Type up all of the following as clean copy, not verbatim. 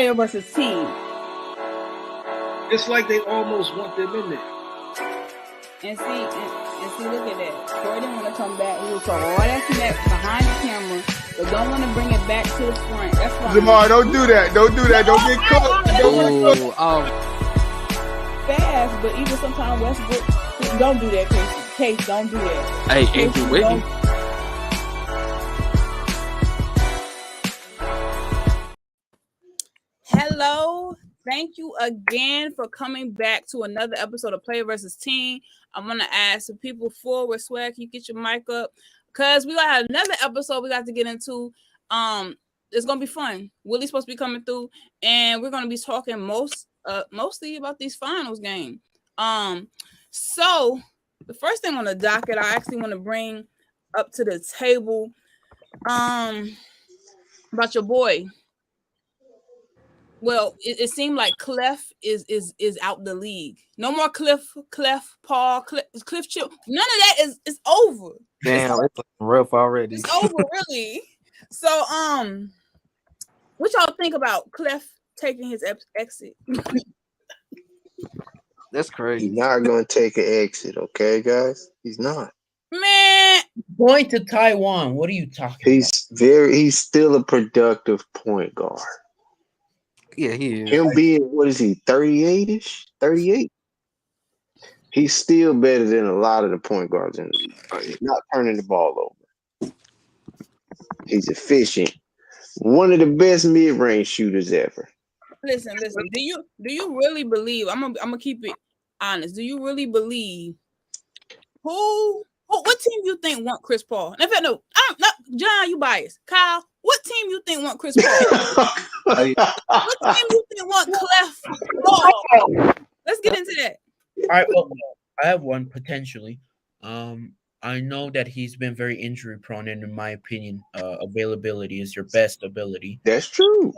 player versus team. It's like they almost want them in there. And see, look at that. Corey didn't want to come back. He was talking all that snap behind the camera, but don't want to bring it back to the front. That's why. Jamar, don't do that. Don't do that. Don't get caught. Fast, but even sometimes Westbrook, don't do that, Case, don't do that. Hey, Andrew Whitney. Hello. Thank you again for coming back to another episode of Player versus Team. I'm going to ask some people forward. Swag, can you get your mic up? Because we got to have another episode we got to get into. It's going to be fun. Willie's supposed to be coming through, and we're going to be talking mostly about these finals games. So the first thing on the docket I actually want to bring up to the table about your boy. Well, it seemed like Clef is out the league. No more Cliff, Paul, Cliff Chip. None of that is over. Damn, it's rough already. It's over, really. So, what y'all think about Clef taking his exit? That's crazy. He's not going to take an exit, okay, guys? He's not. Man, going to Taiwan. What are you talking about? He's still a productive point guard. Yeah, he is. Him being, what is he, 38-ish? 38? He's still better than a lot of the point guards in the league. He's not turning the ball over. He's efficient. One of the best mid-range shooters ever. Listen. Do you really believe? I'm gonna keep it honest. Do you really believe what team you think want Chris Paul? In fact, no, I'm not. John, you biased. Kyle, what team you think want Chris Paul? What team you think want Clef Paul? Let's get into that. All right, well, I have one potentially. I know that he's been very injury prone, and in my opinion, availability is your best ability. That's true.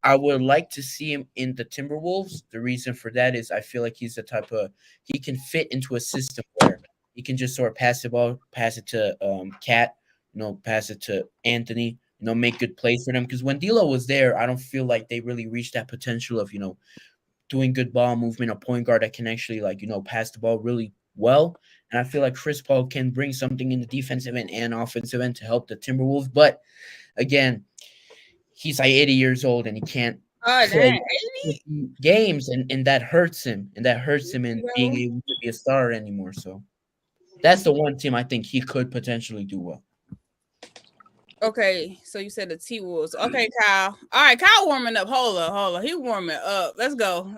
I would like to see him in the Timberwolves. The reason for that is I feel like he's the type of he can fit into a system where he can just sort of pass the ball, pass it to Cat, pass it to Anthony, make good plays for them. Because when D'Lo was there, I don't feel like they really reached that potential of doing good ball movement, a point guard that can actually pass the ball really well. And I feel like Chris Paul can bring something in the defensive end and offensive end to help the Timberwolves. But again, he's like 80 years old and he can't play games, and that hurts him. And that hurts him in being able to be a starter anymore. So that's the one team I think he could potentially do well. Okay, so you said the T-Wolves. Okay, Kyle. All right, Kyle warming up. Hold on. He warming up. Let's go,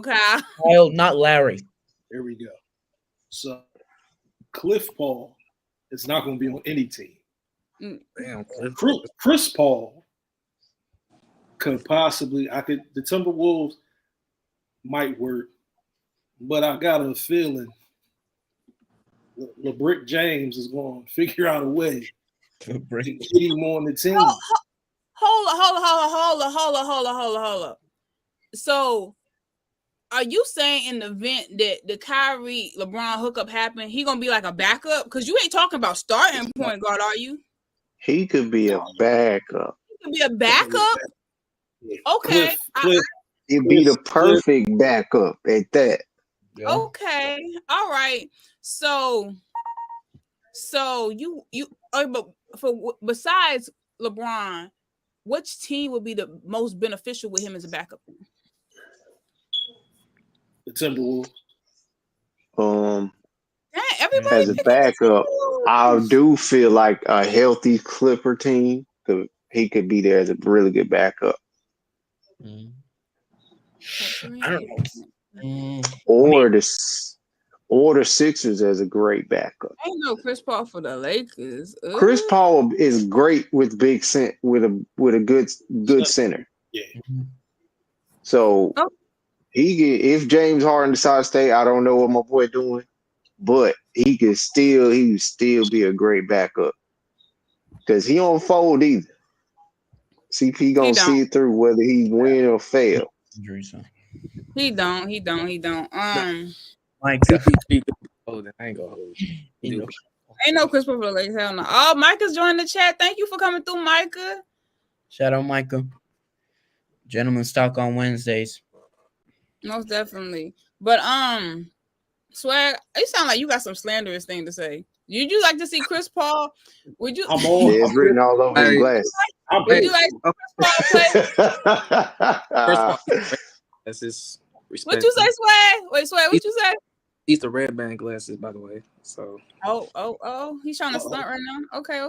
Kyle. Kyle, not Larry. Here we go. So Cliff Paul is not going to be on any team. Damn, Chris Paul could possibly. The Timberwolves might work, but I got a feeling LeBrick James is going to figure out a way to get him on the team. Hold up. So, are you saying in the event that the Kyrie LeBron hookup happened, he gonna be like a backup? Because you ain't talking about starting point guard, are you? He could be a backup. He could be a backup. Okay, He'd be the perfect backup at that. Yeah. Okay, all right. So you but besides LeBron, which team would be the most beneficial with him as a backup? The Timberwolves. Everybody As a backup, I do feel like a healthy Clipper team, he could be there as a really good backup. I don't know. Or the Sixers as a great backup. I ain't no Chris Paul for the Lakers. Ooh. Chris Paul is great with with a good center. Yeah. So if James Harden decides to stay, I don't know what my boy doing, but he would still be a great backup because he don't fold either. CP gonna see it through whether he win or fail. He don't. Mike, hold it. I ain't gonna hold you. Ain't no Chris Paul for the Lakers. Hell no. Oh, Micah's joined the chat. Thank you for coming through, Micah. Shout out, Micah. Gentlemen's talk on Wednesdays. Most definitely. But Swag, it sound like you got some slanderous thing to say. Would you like to see Chris Paul? Would you? I'm on. Yeah, it's written all over his Hey, glass. I'm Would here. you like Chris Paul play? First of all, that's his respect. What you say, Swag? Wait, Swag, what you say? He's the red band glasses, by the way. So Oh, he's trying to stunt right now. Okay.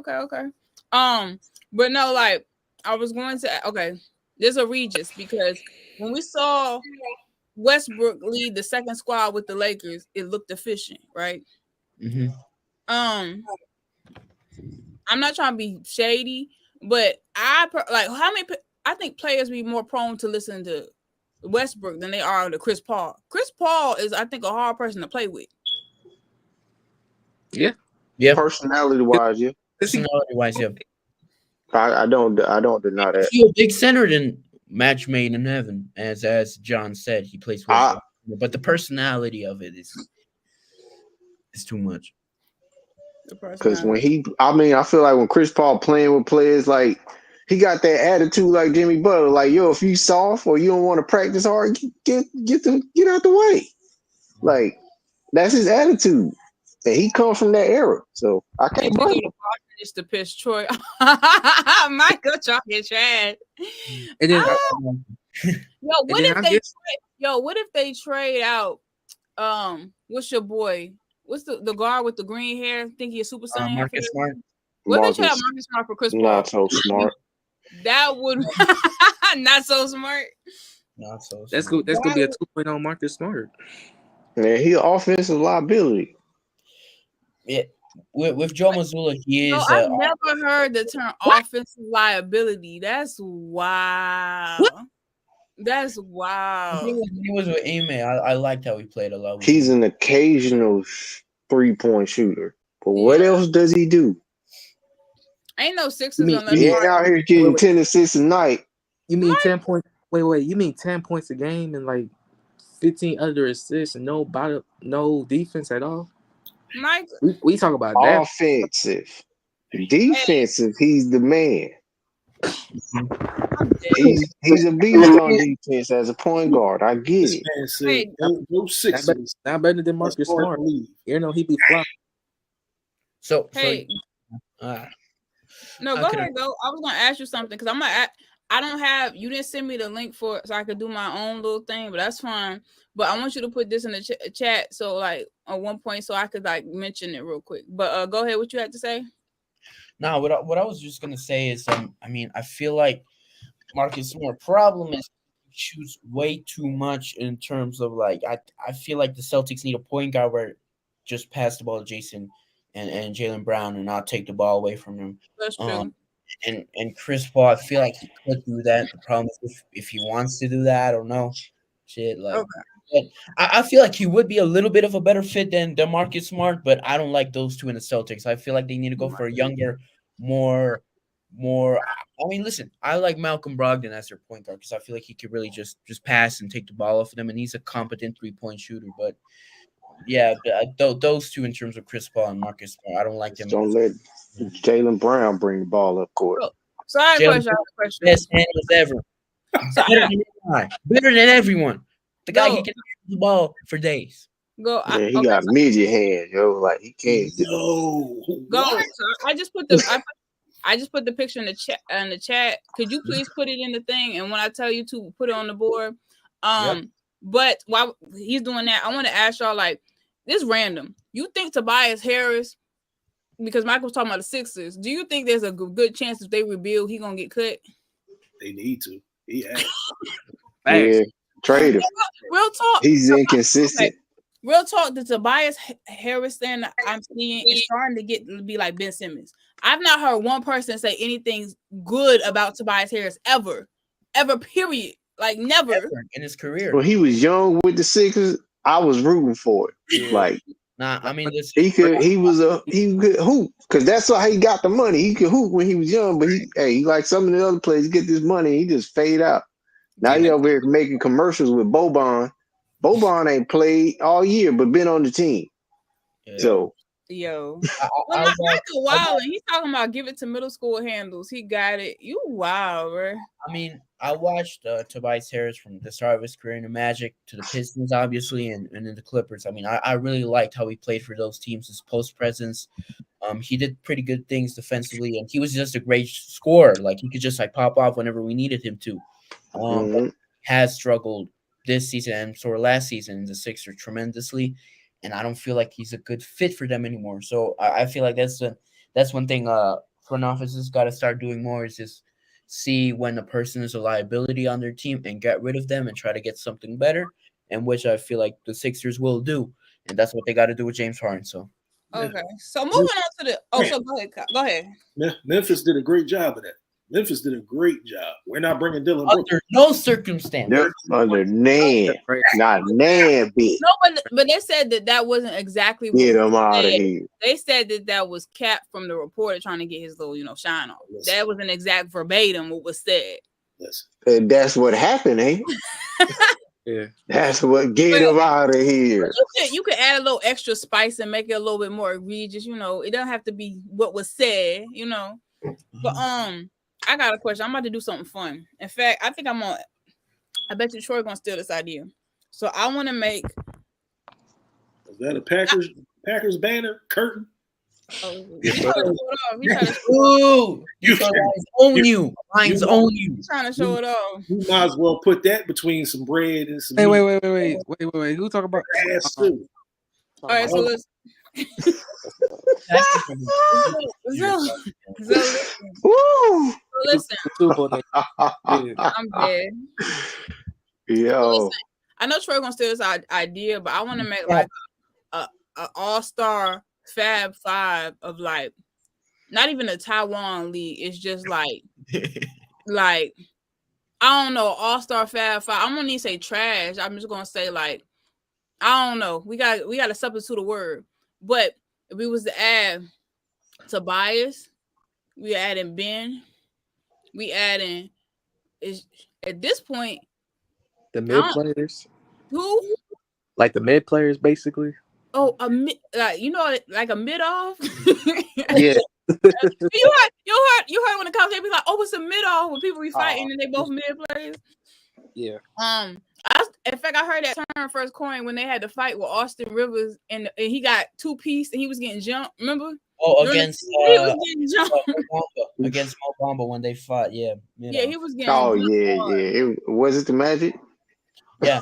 But no, like I was going to. Okay, there's a Regis because when we saw Westbrook lead the second squad with the Lakers, it looked efficient, right? Mm-hmm. I'm not trying to be shady, but I think players be more prone to listen to Westbrook than they are to Chris Paul. Chris Paul is, I think, a hard person to play with. yeah. Personality wise, yeah. Personality wise, yeah. I don't deny that. He's a big center than match made in heaven, as John said. He plays with, but the personality of it is too much. Because when I feel like when Chris Paul playing with players, like he got that attitude like Jimmy Butler, like yo, if you soft or you don't want to practice hard, get out the way. Like that's his attitude, and he comes from that era, so I can't blame him. Just to piss Troy. Michael talking trash. And then what if they trade out what's your boy? What's the guard with the green hair? I think he's Super Saiyan. Marcus Smart. What if they trade out Marcus Smart for Chris Paul? Not so smart. That would not so smart. Not so smart. That's gonna be a 2.0 Marcus Smart. Man, he offensive liability. Yeah. With Joe Mazzulla, he is. I've never heard the term offensive liability. That's wow. That's wow. He was with Ime. I liked how he played a lot. He's an occasional 3-point shooter, but what else does he do? Ain't no Sixers unless he ain't out here getting 10 assists a night. You mean 10 points? Wait. You mean 10 points a game and like 15 other assists and no defense at all? Mike, we talk about that. Offensive, defensive. He's the man. He's a beast on defense as a point guard. I get it. Those Sixers not better than Marcus Smart. You know he be flopping. So no, go ahead, go. I was gonna ask you something because I don't have. You didn't send me the link for it, so I could do my own little thing, but that's fine. But I want you to put this in the chat, so like at one point, so I could like mention it real quick. But go ahead. What you had to say? No, what I was just gonna say is, I feel like Marcus Smart problem is he shoots way too much in terms of like I feel like the Celtics need a point guard where just pass the ball to Jason and Jaylen Brown and not take the ball away from him. That's true. And Chris Paul, I feel like he could do that. The problem is if he wants to do that, I don't know. Shit, like I feel like he would be a little bit of a better fit than Marcus Smart, but I don't like those two in the Celtics. I feel like they need to go for a younger, more. I mean, listen, I like Malcolm Brogdon as their point guard because I feel like he could really just pass and take the ball off of them, and he's a competent 3-point shooter. But yeah, those two in terms of Chris Paul and Marcus Smart, I don't like them. Don't let Jaylen Brown bring the ball up court. So I have a question. Best handles ever. Better than everyone. The guy he can hold the ball for days. Go. Yeah, he got midget hands, yo. Like he can't. Go. So I just put the picture in the chat. Could you please put it in the thing? And when I tell you to put it on the board, But while he's doing that, I want to ask y'all like this random. You think Tobias Harris? Because Michael was talking about the Sixers. Do you think there's a good chance if they rebuild, he gonna get cut? They need to. Yeah. Trade him. Real talk. He's inconsistent. Okay. Real talk. The Tobias Harris thing I'm seeing is starting to be like Ben Simmons. I've not heard one person say anything good about Tobias Harris ever. Period. Like never in his career. Well, he was young with the Sixers. I was rooting for it. Yeah. Like, nah, I mean, he could hoop because that's how he got the money. He could hoop when he was young, but he like some of the other players get this money, he just fade out. Now he over here making commercials with Boban. Boban ain't played all year, but been on the team. Yeah. So Yo. I, Well, I watched. Michael Wild, he's talking about give it to middle school handles. He got it. You wild, bro. I mean, I watched Tobias Harris from the start of his career in the Magic to the Pistons, obviously, and in the Clippers. I mean, I really liked how he played for those teams, his post presence. He did pretty good things defensively, and he was just a great scorer. Like, he could just like pop off whenever we needed him to. But has struggled this season and sort of last season in the Sixers tremendously, and I don't feel like he's a good fit for them anymore. So I feel like that's one thing front offices got to start doing more is just see when a person is a liability on their team and get rid of them and try to get something better, and which I feel like the Sixers will do, and that's what they got to do with James Harden. So okay, so moving on to the so go ahead, go ahead. Memphis did a great job of that. Memphis did a great job. We're not bringing Dylan Brooks. under no circumstance, under not nan bit. No, but they said that wasn't exactly what Get him out of said. here. They said that was Cap from the reporter trying to get his little shine off. Listen. That wasn't exact verbatim what was said. Listen. And that's what happened, eh? Yeah. That's what get him out of here. You could add a little extra spice and make it a little bit more egregious. It don't have to be what was said. But I got a question. I'm about to do something fun. In fact, I think I bet you Troy gonna steal this idea. So I want to make. Is that a Packers banner curtain? Oh, Yes, he sir. trying to show it off. He trying to Ooh, You so can- Lions own you. Lions own you. he's trying to show it off. You might as well put that between some bread and some Hey, meat. wait. Who talking about? Ass stew. All right, so let's. Woo! Listen, Yeah. I'm dead. Yo. Listen, I know Troy gonna steal this idea, but I want to make like a all-star Fab Five of like not even a Taiwan league. It's just like I don't know, all-star Fab Five. I'm gonna need to say trash. I'm just gonna say like I don't know. We got to substitute a word. But if we was to add Tobias, we adding Ben, we adding is at this point The mid players, who? like the mid players, basically. Oh, a mid, like a mid off. Yeah. you heard when the cops they be like, oh, it's a mid off when people be fighting and they both mid players. Yeah. In fact, I heard that term first coin when they had to fight with Austin Rivers and he got 2-piece and he was getting jumped. Remember? Oh, against he was getting jumped. against Mo Bamba when they fought. Yeah. Yeah, he was getting. Oh jumped yeah, hard. yeah. Was it the Magic? Yeah.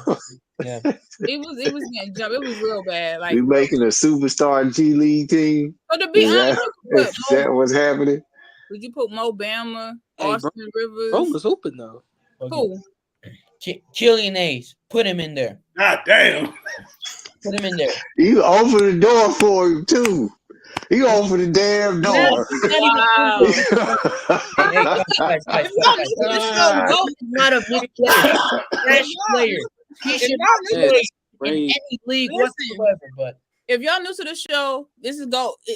Yeah. It was getting jumped. It was real bad. Like We making a superstar G League team. so to be Is honest, that what's happening? would you put Mo Bama, Hey, Austin Rivers? Bro was hooping though. Who? Killian Hayes. Put him in there. God damn. Put him in there. You open the door for him too. You open the damn door. Wow. Hey, guys. He's not a big player. Trash player. He should not play in any league whatsoever. But If y'all new to the show, this is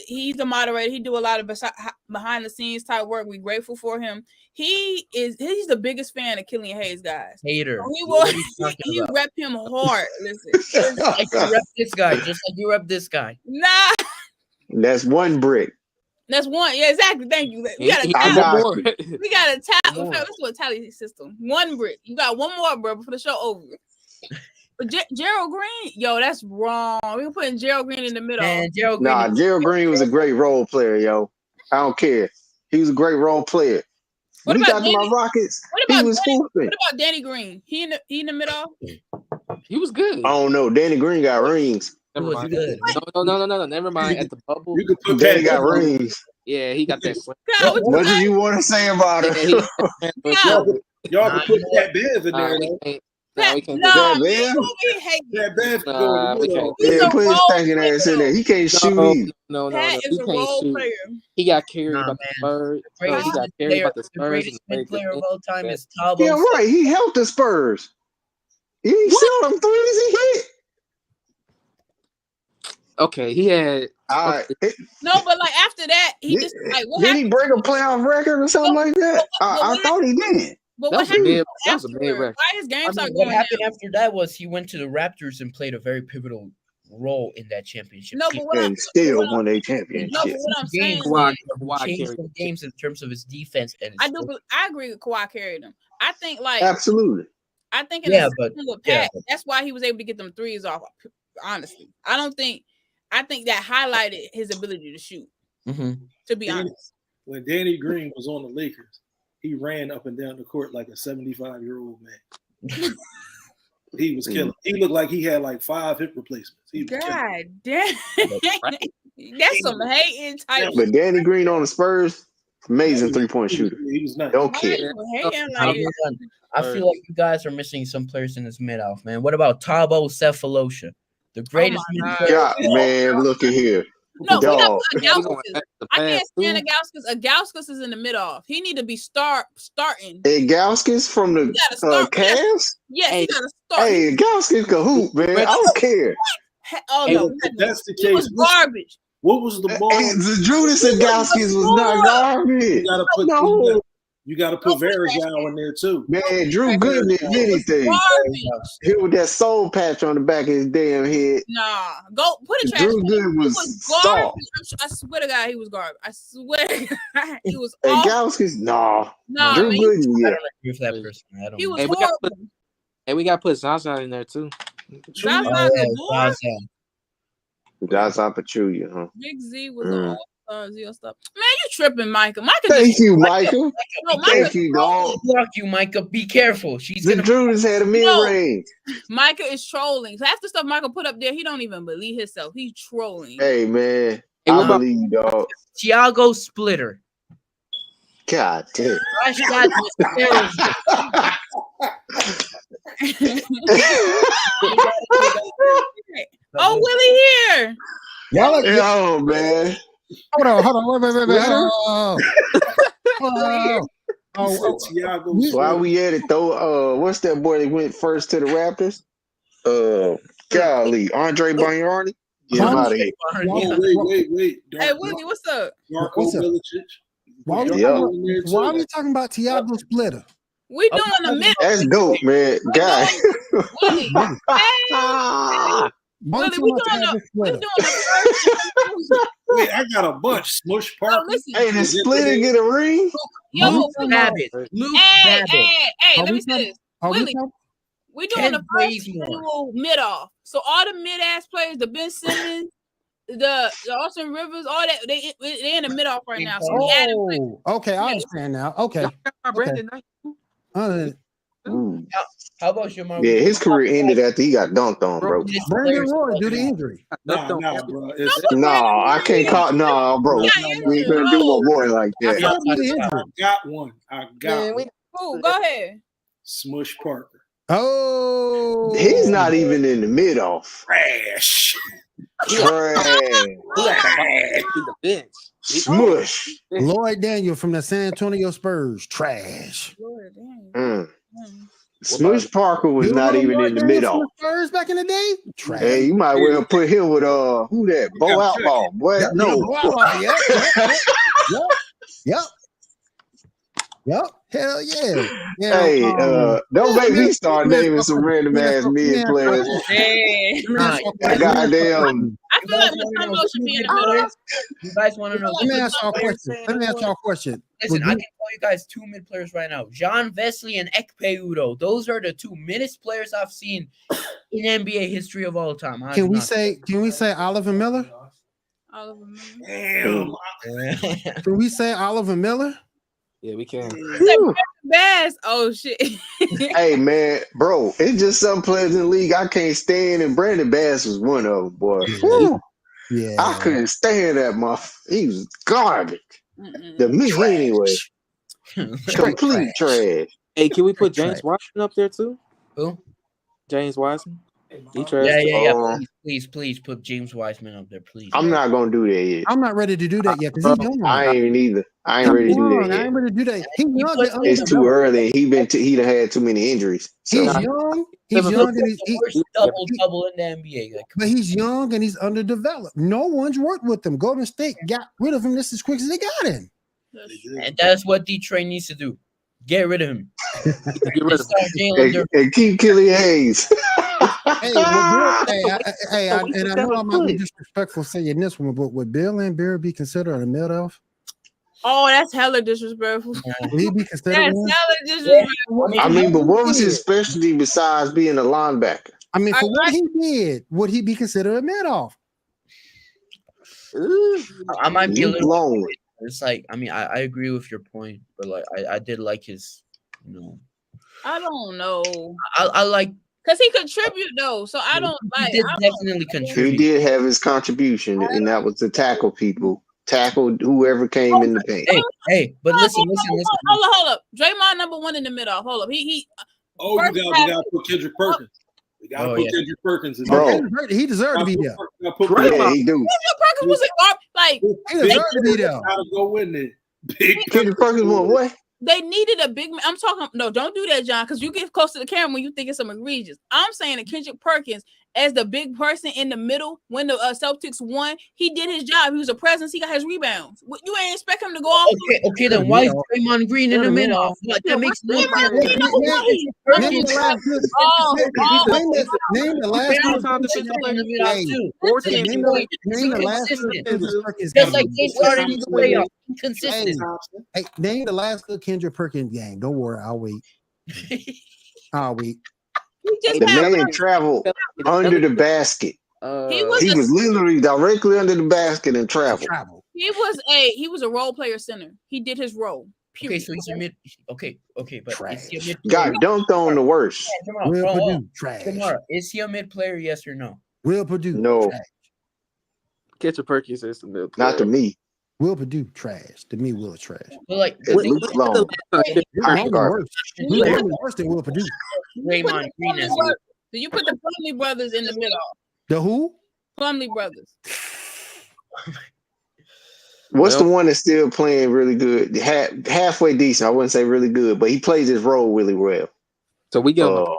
he's the moderator. He do a lot of behind the scenes type work. We grateful for him. He's the biggest fan of Killian Hayes, guys. hater. He rep him hard. Listen, Just like you rep this guy. Just like you rep this guy. nah, That's one brick. that's one. Yeah, exactly. Thank you. We got a I tally. got We got a tally. More. Let's do a tally system. One brick. You got one more, bro, before the show over. But Gerald Green, yo, that's wrong. We're putting Gerald Green in the middle. And Gerald Green. Nah, Gerald Green was a great role player, yo. I don't care. He was a great role player. What When he about got to my Danny- Rockets, What he about was hooping. What about Danny Green? He in the middle? He was good. I don't know. Danny Green got rings. Who Never was mind. good. No. Never mind. At the bubble, You could put Danny Pat got rings. yeah, he got that slam. God, what What do you want to say about Yeah, it? Y'all can put Pat Bev in there. we though. can't. No, we can't. No, That we man? hate Pat Bev can Nah, go in we the middle. can't. He's Yeah, a put his role stinking ass in there. He can't shoot either. No. Pat He is a can't role shoot. player. He got carried Nah, about the Spurs. The No, he greatest got mid carried player, about the the Spurs. greatest and mid player of played all time Yeah. is Tabo. Yeah, right. He helped the Spurs. You ain't see all them threes he hit. Okay, he had. All right. No, but like after that, he just like what Did happened? he break a playoff record or something like that? I thought he did. But That what was a happened mid. That was a mid afterward? record. Why his game I mean, started what going happened down? after that was he went to the Raptors and played a very pivotal role in that championship. No, but what And still won a championship. No, but what I'm saying Kawhi, is, Kawhi Changed carried some games in terms of his defense. And I agree with Kawhi carried them. I think like Absolutely. I think in Yeah, the but- season with yeah, Pat, that's why he was able to get them threes off. Honestly, I think that highlighted his ability to shoot. To be honest, when Danny Green was on the Lakers, he ran up and down the court like a 75-year-old man. He was killing. He looked like he had like 5 hip replacements. He was God damn, that's some hating type. But Danny Green on the Spurs, amazing 3-point shooter. He was nice. Don't Why care. you hating like this? I feel like you guys are missing some players in this mid-off, man. What about Thabo Cephalosha, the greatest my mid-player? God, man, look at here. No, we Dog. got to put We Agauskas. going back to I can't pass, stand too. Agauskas. Agauskas is in the mid off. He need to be starting. Hey, Gauskas from the gotta start. Cavs? Yes, Hey, he got to start. Hey, Gauskas can hoop, man. I don't care. Oh Hey, no, If that's the he was case, garbage. what was the ball? Hey, the Judas and Gauskas was not garbage. You gotta put Varejao in there too. Man, Drew Gooden is anything. Garbage. He with that soul patch on the back of his damn head. Nah, go put a trash. Drew can. Gooden He was was soft. garbage. I swear to God, he was garbage. I swear to God, he was Hey, awful. Gauskas, nah. Nah, Drew man, Gooden, yeah. Agree with that person. I don't he know. was Hey, we gotta horrible. we gotta put Zaza in there too. Zaza Oh, yeah, the boy. Zaza. Zaza Pachulia, huh? Big Z was an all-star Z stuff. Man, you tripping, Micah? Micah, Thank you, Michael. No, Thank you, dog. Block you, Micah. Be careful. She's The gonna. Judas had a mid-range. Micah is trolling. So half the stuff Micah put up there, he don't even believe himself. He's trolling. Hey, man. Hey, what I about- believe, dog. Thiago Splitter. God damn. Rashad Mysterio. Oh, Willie here. Y'all are Oh, man. hold on, wait. Oh, Thiago. While we at it, though, what's that boy that went first to the Raptors? Golly, Andre Bargnani? Get him out of here. Oh, wait. Hey, Willie, what's up? Darko What's up? Milicic. why are we talking about Thiago Splitter? We doing the middle. That's dope, man. Guy. Willie. Hey, Why Willie, you we talking doing about the we Thiago doing Splitter? the first. Wait, I got a bunch. Smush Oh, Parker. listen. Hey, did Splitter get a ring? Yo, Luke Willie. Babbitt. Luke Hey, Babbitt. hey, Are let we me say this. Are we Willie, talking? we doing the Ken first Bazemore. annual mid off. So all the mid ass players, the Ben Simmons, the Austin Rivers, all that they in the mid off right now. So we added players. Oh, okay, I understand now. Okay. Brandon Knight. Uh, Ooh. How about Jamar? Yeah, his career ended after he got dunked on, bro. Brandon Roy due to injury. Nah, bro. It's, No, I can't call. No, bro. We ain't gonna do my boy like that. How due to injury? I got one. Cool, go ahead. Smush Parker. Oh, He's not even in the mid off. Trash. Trash. The bench. Smush. Lloyd Daniel from the San Antonio Spurs. Trash. Lord, damn. Smush Parker was You not remember even Lloyd in the Daniel mid from off. the Spurs back in the day. Trash. Hey, you might well put him with who that? Bo Outlaw. Boy, Yep, no. Yep. Hell yeah. Hey, don't make me start naming some random ass mid players. Hey. Goddamn. I feel like Matumbo should be in the middle. You guys want to know? Let me ask y'all a question. Listen, I can tell you guys 2 mid players right now: John Vesley and Ekpe Udo. Those are the 2 middest players I've seen in NBA history of all time. Can we say Oliver Miller? Oliver Miller. Damn. Can we say Oliver Miller? Yeah, we can. Bass. Oh shit. Hey man, bro, it's just some players in the league I can't stand, and Brandon Bass was one of them, boy. Whew. Yeah. I couldn't stand that motherfucker. He was garbage. The me anyway. Complete trash. Hey, can we put James Wiseman up there too? Who? James Wiseman. He trash. Yeah. Please put James Wiseman up there, please. I'm not gonna do that yet. I'm not ready to do that yet because he's young. I ain't either. I ain't ready to do that I yet. ain't ready to do that. He's young. It's too early. He done had too many injuries. So He's young. He's young, and Worst double in the NBA. Like, but he's young and he's underdeveloped. No one's worked with him. Golden State got rid of him just as quick as they got him. and that's what Detroit needs to do. Get rid of him. Get rid of him. and keep Killian Hayes. And I know I might be disrespectful saying this one, but would Bill and Barry be considered a mid-off? Oh, that's hella disrespectful. Would he be considered That's one? hella disrespectful. I mean, but what was his specialty besides being a linebacker? I mean, for what he did, would he be considered a mid-off? I might be a little blown. It's like, I mean, I agree with your point, but like I did like his, I don't know. I like because he contribute though, so I don't like. He did definitely contribute. He did have his contribution, and that was to tackle people, tackle whoever came in the paint. Hey, but listen. Hold up. Draymond number 1 in the middle. Hold up. He. Oh, we got to put Kendrick Perkins. We got to put Kendrick Perkins in there. He deserved to be there. Yeah, he do. Kendrick Perkins was like he deserved to be there. Gotta go in there. Kendrick Perkins won what? They needed a big man. I'm talking. No, don't do that, John, because you get close to the camera when you think it's some egregious. I'm saying that Kendrick Perkins, as the big person in the middle, when the Celtics won, he did his job. He was a presence. He got his rebounds. You ain't expect him to go off. Okay. Then why is Draymond Green in the middle? Like, that makes no sense. Name the last Just like they started in the playoffs. Consistent. Hey, name the last good Kendrick Perkins game. Don't worry, I'll wait. The man traveled under the basket. He was literally directly under the basket and traveled. He was a role player center. He did his role. Period. Okay, so he's a mid. Okay, but is he a mid? Got dunked on the worst. Will Purdue trash. Is he a mid player? Yes or no? Will Purdue no. Kendrick Perkins is the mid player. Not to me. Will Purdue trash. To me, Will trash. But like, Luke Long. Worse than Will Purdue. Draymond Green as Do you put the Plumlee brothers in the middle? The who? Plumlee brothers. What's the one that's still playing really good? Halfway decent. I wouldn't say really good, but he plays his role really well. So we go.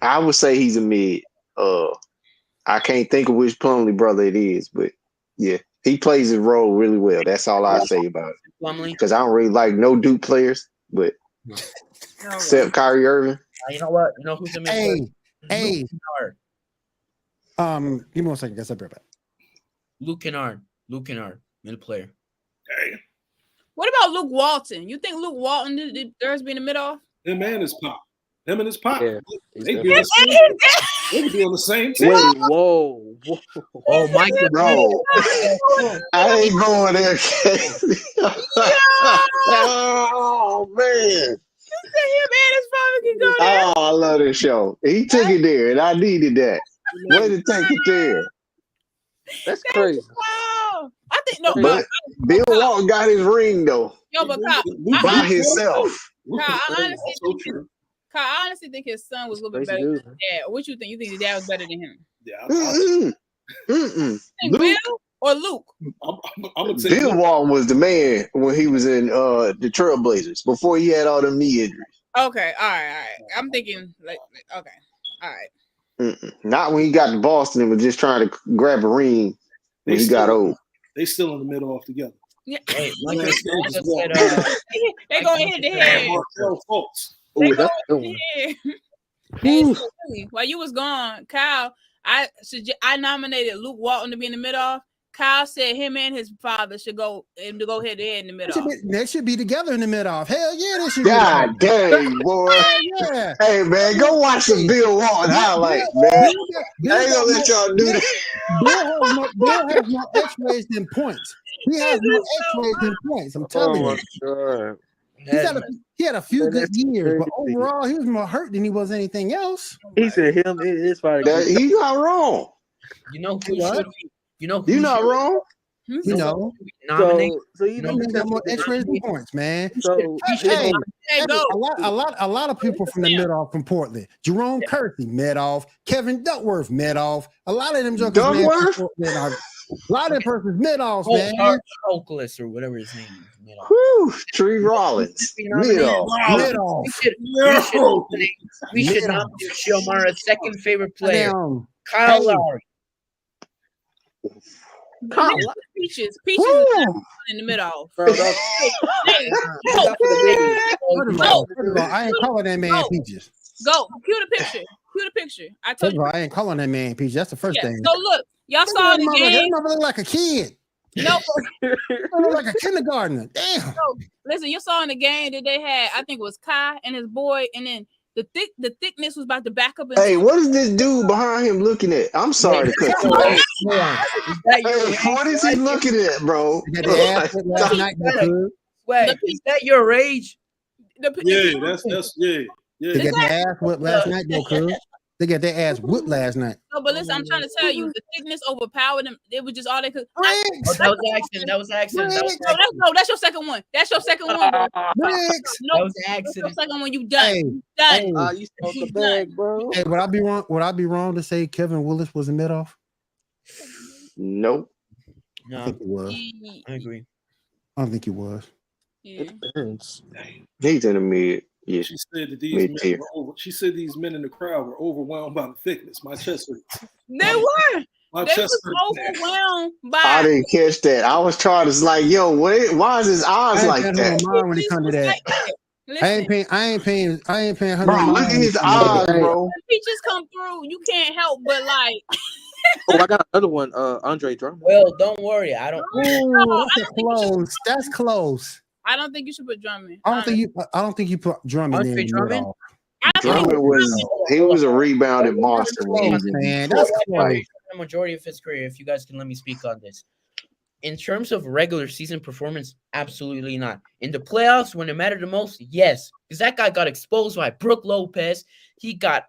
I would say he's a mid. I can't think of which Plumlee brother it is, but yeah, he plays his role really well. That's all I say about it. Plumlee, because I don't really like no Duke players, but except Kyrie Irving. You know what? You know who's a mid player? Hey. Give me 1 second. Guess I'll be right back. Luke Kennard, middle player. Hey. What about Luke Walton? You think Luke Walton deserves to be in the middle? Him and his pop. Him and his pop. Yeah, they could be on the same team. Wait, whoa. Oh, Michael, bro. I ain't going there. Oh, man. Oh, I love this show. He took it there, and I needed that. Way to take it there. That's crazy. Wow. I think but Bill Walton got his ring though. Yo, but Kyle, by himself. Kyle, I honestly think his son was a little bit better than his dad. What you think? You think his dad was better than him? Yeah. Bill or Luke? I'm Bill Walton was the man when he was in the Trailblazers before he had all them knee injuries. Okay, all right. I'm thinking like okay, all right. Not when he got to Boston and was just trying to grab a ring when he got old. They still in the middle off together. Yeah. Hey, they go head to head. They go head. Hey, while you was gone, Kyle, I nominated Luke Walton to be in the mid-off. Kyle said him and his father should go head to head in the middle. They should be together in the mid-off. Hell yeah, they should. God dang, boy. Yeah. Hey man, go watch some Bill Walton highlights, man. I ain't gonna let y'all do that. Bill has more X-rays than points. He has more X-rays than points. I'm telling you. God. He had a few good years, but overall he was more hurt than he was anything else. He said him and his father. He's not wrong. You know who should be. You're not wrong. You know, so you know, he got more X-rays than points, man. So a lot of people from the mid-off from Portland. Jerome Kersey, mid-off. Kevin Duckworth, mid-off. A lot of them jokers, Duckworth? A lot of persons mid-offs, man. Oculus or whatever his name is. Whew, Tree Rollins, mid-off. We should nominate Shiomara's second favorite player, Kyle Lowry. Peaches in the middle. I ain't calling that man Peaches. Go, cue the picture. Cue the picture. I told First of you. all, I ain't calling that man Peach. That's the first thing. So look, y'all saw in the game. That mother look like a kid. No, Look like a kindergartner. Damn. no, listen, you saw in the game that they had. I think it was Kai and his boy, and then the thickness was about to back up. Hey, what is this dude behind him looking at? I'm sorry to cut you off. Hey, what is he looking at, bro? They got the ass whipped last night, though, Swag, is that your age? Yeah, that's yeah. They got their ass whipped last night, though, cuz. They got their ass whipped last night. No, but listen, I'm trying to tell you, the thickness overpowered them. It was just all they could. That was accident. No, that's your second one. That's your second one, bro. Bricks. No, That was that's accident. your second one. You done. Hey, You done. You smoked the bag, bro. Hey, would I be wrong? Would I be wrong to say Kevin Willis was a mid off? Nope. I No, think he was. I agree. I don't think he was. Yeah. It depends. He's in the mid. Yeah. She said that these Mid-tier. men were over. She said these men in the crowd were overwhelmed by the thickness. My chest hurts. They were. My They chest was hurts. overwhelmed I by. didn't catch that. I was trying to like, yo, why is his eyes like that? Mind when it comes to that. Listen, I ain't paying. Bro, look at his eyes, bro. peaches come through. You can't help but like. Oh, I got another one. Andre Drummond. Well, don't worry. I don't. Ooh, that's close. That's close. I don't think you should put Drummond. I don't think you put Drummond Andre in. Drummond? Drummond was a rebounding monster. Close, man. That's close. The majority of his career, if you guys can let me speak on this. In terms of regular season performance, absolutely not. In the playoffs, when it mattered the most, yes. Because that guy got exposed by Brook Lopez. He got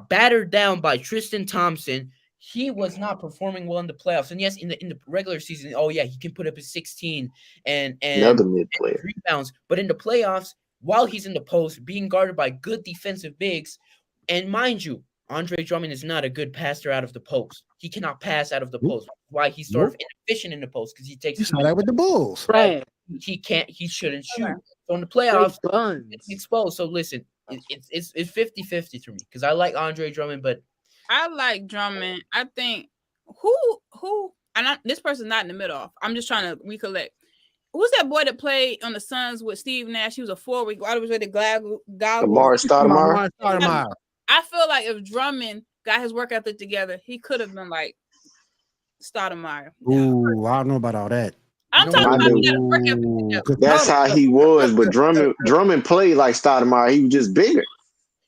battered down by Tristan Thompson. He was not performing well in the playoffs. And yes, in the regular season, oh yeah, he can put up his 16 and Another mid player. rebounds. But in the playoffs, while he's in the post, being guarded by good defensive bigs, and mind you, Andre Drummond is not a good passer out of the post. He cannot pass out of the post. Why he's sort of inefficient in the post because he takes. You saw that with the Bulls. Right. He shouldn't shoot. So in the playoffs, Buns. it's exposed. So listen, it's 50-50 for me because I like Andre Drummond, but I like Drummond. I think who and this person's not in the middle. I'm just trying to recollect. Who's that boy that played on the Suns with Steve Nash? He was a forward. I was with the goggles. Lamar Stoudemire. I feel like if Drummond got his work ethic together, he could have been like Stoudemire. Ooh, I don't know about all that. I'm talking about he got his work ethic together. That's how he was, but Drummond played like Stoudemire. He was just bigger.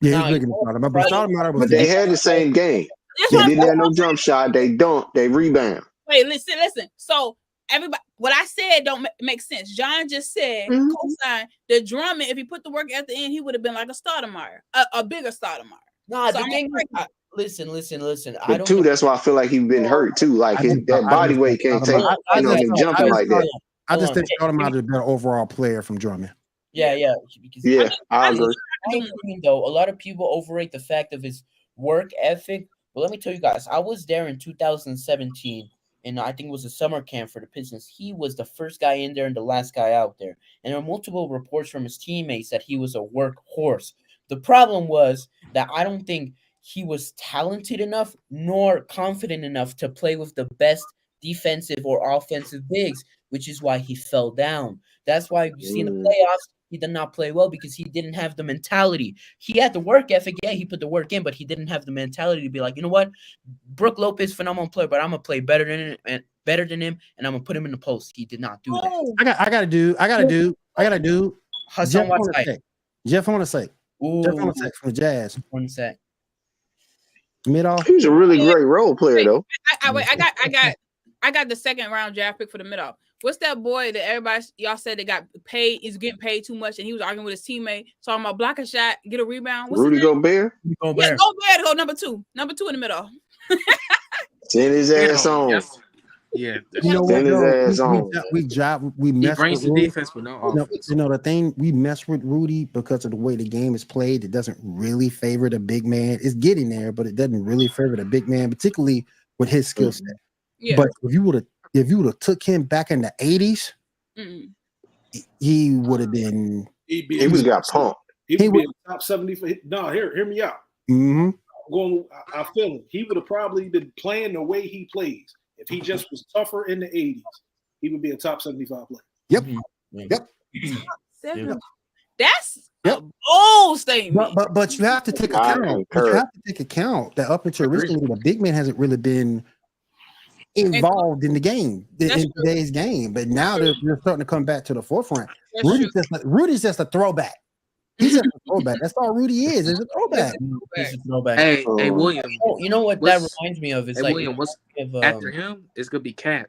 Yeah, he's bigger than Stoudemire. But Stoudemire was. But they had the same game. That's They what I'm didn't have no saying. jump shot. They rebound. Wait, listen. So everybody, what I said don't make sense. John just said cosign the Drummond. If he put the work at the end, he would have been like a Stoudemire, a bigger Stoudemire. nah. So The I'm thing, like, listen. I But don't. too, that's why I feel like he's been hurt too. Like that body weight can't take him jumping like that. I just think Stoudemire is a better overall player from Drummond. Yeah. Because Yeah, I agree. I think, though, a lot of people overrate the fact of his work ethic. But let me tell you guys, I was there in 2017, and I think it was a summer camp for the Pistons. He was the first guy in there and the last guy out there. And there were multiple reports from his teammates that he was a workhorse. The problem was that I don't think he was talented enough nor confident enough to play with the best defensive or offensive bigs, which is why he fell down. That's why you see in the playoffs, he did not play well because he didn't have the mentality. He had the work ethic. Yeah, he put the work in, but he didn't have the mentality to be like, you know what? Brook Lopez, phenomenal player, but I'm going to play better than him, and I'm going to put him in the post. He did not do that. I gotta do. Hassan Whiteside. Jeff Hornacek. Jeff Hornacek from the Jazz. One sec. Mid off. He was a really great role player though. I got the second round draft pick for the mid-off. What's that boy that y'all said they got paid? Is getting paid too much, and he was arguing with his teammate. Talking about block a shot, get a rebound. What's Rudy Gobert. Yeah, Gobert to go number two in the middle. Send his ass on. Yeah, You know Send his what? ass on. We he mess brings with the Rudy. defense, but no offense. You know the thing, we mess with Rudy because of the way the game is played. It doesn't really favor the big man. It's getting there, but it doesn't really favor the big man, particularly with his skill set. Yeah. But if you would have took him back in the 80s, he would have been. He was got pumped. He would be a top 70. No, hear me out. I feel it. He would have probably been playing the way he plays. If he just was tougher in the 80s, he would be a top 75 player. Yep. That's Yep. A bold statement. But you have to take I account. But you concur. have to take account that up until recently, the big man hasn't really been involved in the game in today's game. But now they're starting to come back to the forefront. Rudy's just a throwback. He's just a throwback. That's all Rudy is. It's a throwback. It's a throwback. Hey, William. Oh, you know what that reminds me of? It's like William, what's after him? It's gonna be Cat.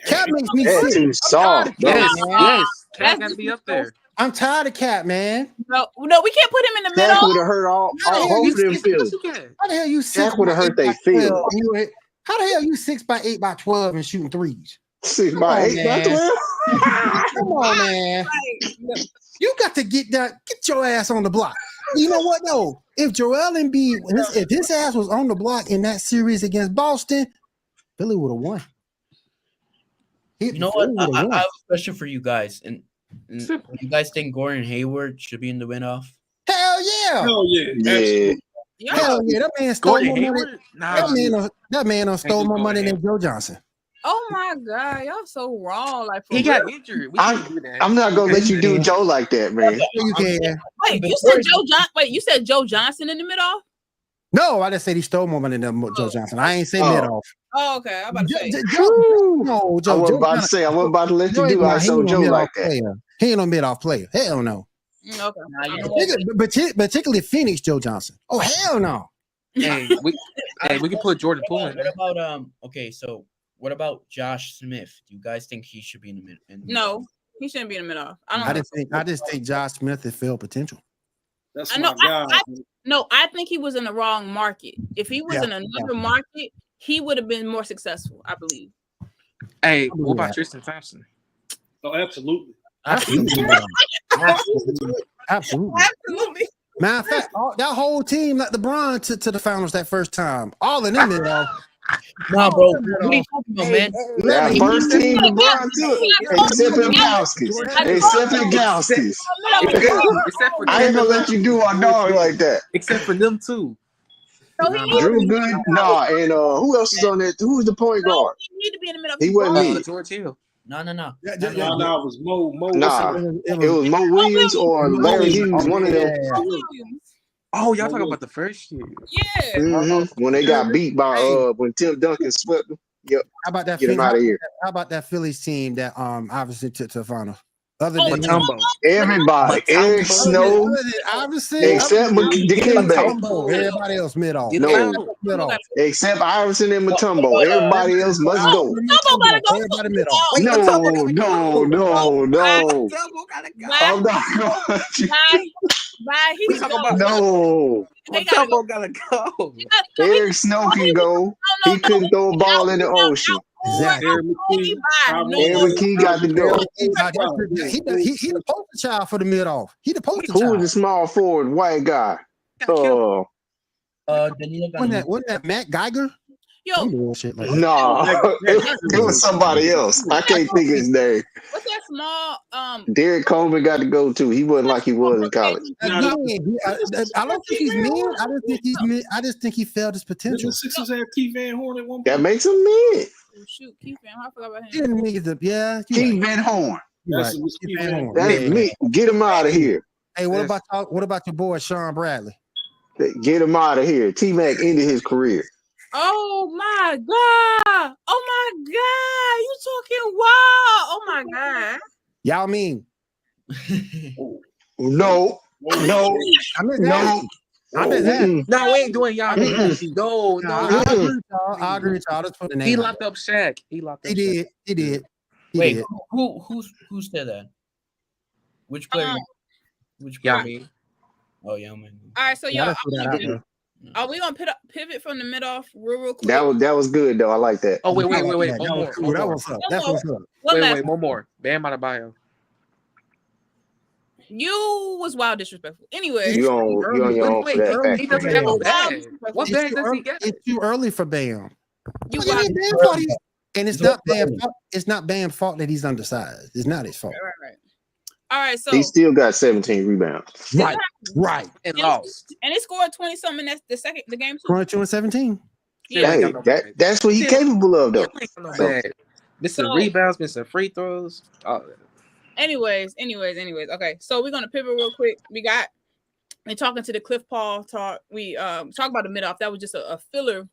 Cat makes me That's sick. too soft, bro. Yes, Cat got to be up there. I'm tired of Cat, man. No, we can't put him in the That middle. would have hurt all both of them feelings. How the hell you 6 That would have hurt by their 8 by feelings. 12? How the hell you 6 by 8 by 12 and shooting threes? 6 by 8 by 12. Come on, man. You got to get your ass on the block. You know what though? If Joel Embiid, if his ass was on the block in that series against Boston, Philly would have won. You know what? I have a question for you guys. And you guys think Gordon Hayward should be in the win-off? Hell yeah. Hell yeah. Yeah. Hell yeah. That man stole Gordon more money. Hayward? Nah. That man stole more money than Joe Johnson. Oh my God, y'all so wrong. Like He got injured. We can't do that. I'm not gonna let you do Joe like that, man. You can. Wait, you said Joe Johnson? Wait, you said Joe Johnson in the middle? No, I just said he stole more money than Joe Johnson. I ain't say mid off. Oh, okay. I'm about to say. No, I wasn't about to say. I wasn't about to let you do I so Joe like that. He ain't no mid off player. Hell no. Okay. Nah, you know what? Particularly Phoenix Joe Johnson. Oh hell no. Hey, we can put Jordan Poole in. What about okay, so what about Josh Smith? Do you guys think he should be in the mid? No, he shouldn't be in the middle. I just think Josh Smith has failed potential. That's my guy. I think he was in the wrong market. If he was in another market, he would have been more successful, I believe. Hey, what about Tristan Thompson? Oh, absolutely. Absolutely. Matter of fact, that whole team let LeBron to the finals that first time. All of them in there. Nah, bro. What are you talking about, man? That first team LeBron took, except for Gauskis. I ain't gonna let you do our dog like that. Except for them two. Drew Good, and who else is on that? Who's the point guard? He need to be in the middle. He wasn't me. George Hill. No. No, it was Mo. Nah, it was Mo Williams or Larry Hughes, one of them. Oh, y'all talking about the first year? Yeah. Mm-hmm. When they got beat by when Tim Duncan swept them. Yep. How about that? Get him out of here. How about that Phillies team that obviously took to the final? Other than Mutombo. Everybody, Eric Snow, except Dikembe. Everybody else mid off. No, except Iverson and Mutombo. Everybody else must go. Everybody mid off. No. I'm not going to. Bye. He's going. No. Mutombo gotta go. Eric Snow can go. He couldn't throw a ball in the ocean. Exactly. Eric Key got to go. He the poster child for the mid off. He the poster child. Who was the small forward white guy? Danilo Wasn't that Matt Geiger? Yo, no, it was somebody else. I can't think of his name. What's that small? Derek Coleman got to go too. He wasn't like he was in college. I don't think he's mean. I just think he failed his potential. The Sixers had Keith Van Horn at one point. That makes him mean. Shoot, Keith Van Horn. I forgot about him. Keith Van Horn. That's me. Get him out of here. Hey, what about your boy Sean Bradley? Get him out of here. T-Mac ended his career. Oh my God! Oh my God! You talking wild? Oh my God! Y'all mean? No. I'm just asking. No, we ain't doing y'all. No. I agree with y'all. Let's put the name. He locked up Shaq. He did. Wait, who said that? Which player? Which player? Y'all mean? Oh, yeah, man. All right, so y'all. Are we gonna pivot from the mid off real quick? That was good though. I like that. Oh wait. That was up. That's what's up. Wait, one more. Bam Adebayo. You was wild disrespectful. Anyway, you on your own for that. He doesn't have a bag. What bag does he get? It's too early for Bam. You and it's not Bam's fault. It's not Bam's fault that he's undersized. It's not his fault. Right. All right, so he still got 17 rebounds. Right. And lost. And he scored 20 something. That's the game. 22 and 17. Yeah, that's what he's capable of though. Missing rebounds, missing free throws. Anyways. Okay, so we're gonna pivot real quick. We're talking to the Cliff Paul talk. We talk about the mid-off. That was just a filler.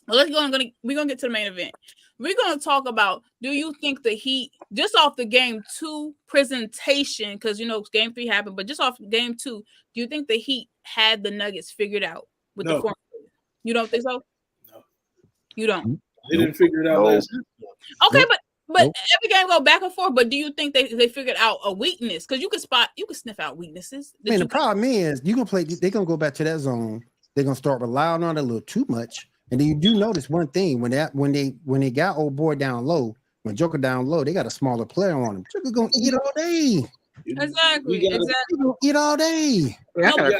Well, we're gonna get to the main event. We're gonna talk about, do you think the Heat, just off the game 2 presentation, because game 3 happened, but just off game 2, do you think the Heat had the Nuggets figured out with the formula? You don't think so? No. You don't? They didn't figure it out last night. Okay, but every game go back and forth. But do you think they figured out a weakness? Because you can sniff out weaknesses. I mean, the problem is they're gonna go back to that zone. They're gonna start relying on it a little too much. And then you do notice one thing when they got old boy down low, when Joker down low, they got a smaller player on him. Joker gonna eat all day. Exactly. He gonna eat all day. I got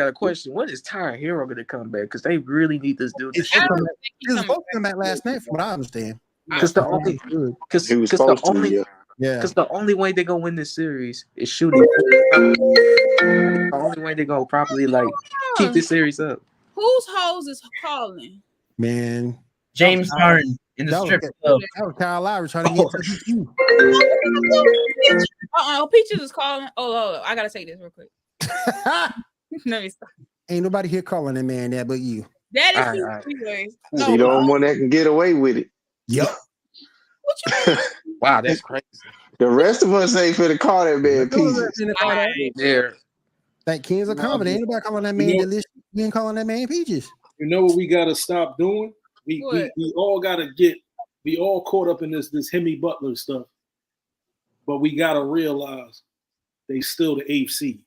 a question. When is Tyler Hero gonna come back? Because they really need this dude. He was supposed to come back last night, from what I understand. Because the only way they're gonna win this series is shooting. The only way they're gonna properly keep this series up. Whose hose is calling? Man, James Harden in the strip club. That was Kyle Lowry trying to get to you. Peaches is calling. Oh, I gotta say this real quick. Let me stop. Ain't nobody here calling that man that but you. That is anyways. You the only one that can get away with it. Yep. What you mean? Wow, that's crazy. The rest of us ain't finna call that man Peaches. There. That Kings of Comedy. Ain't nobody calling that man delicious. You ain't calling that man Peaches. You know what we gotta stop doing? We all caught up in this Hemi Butler stuff. But we gotta realize they still the eighth seed.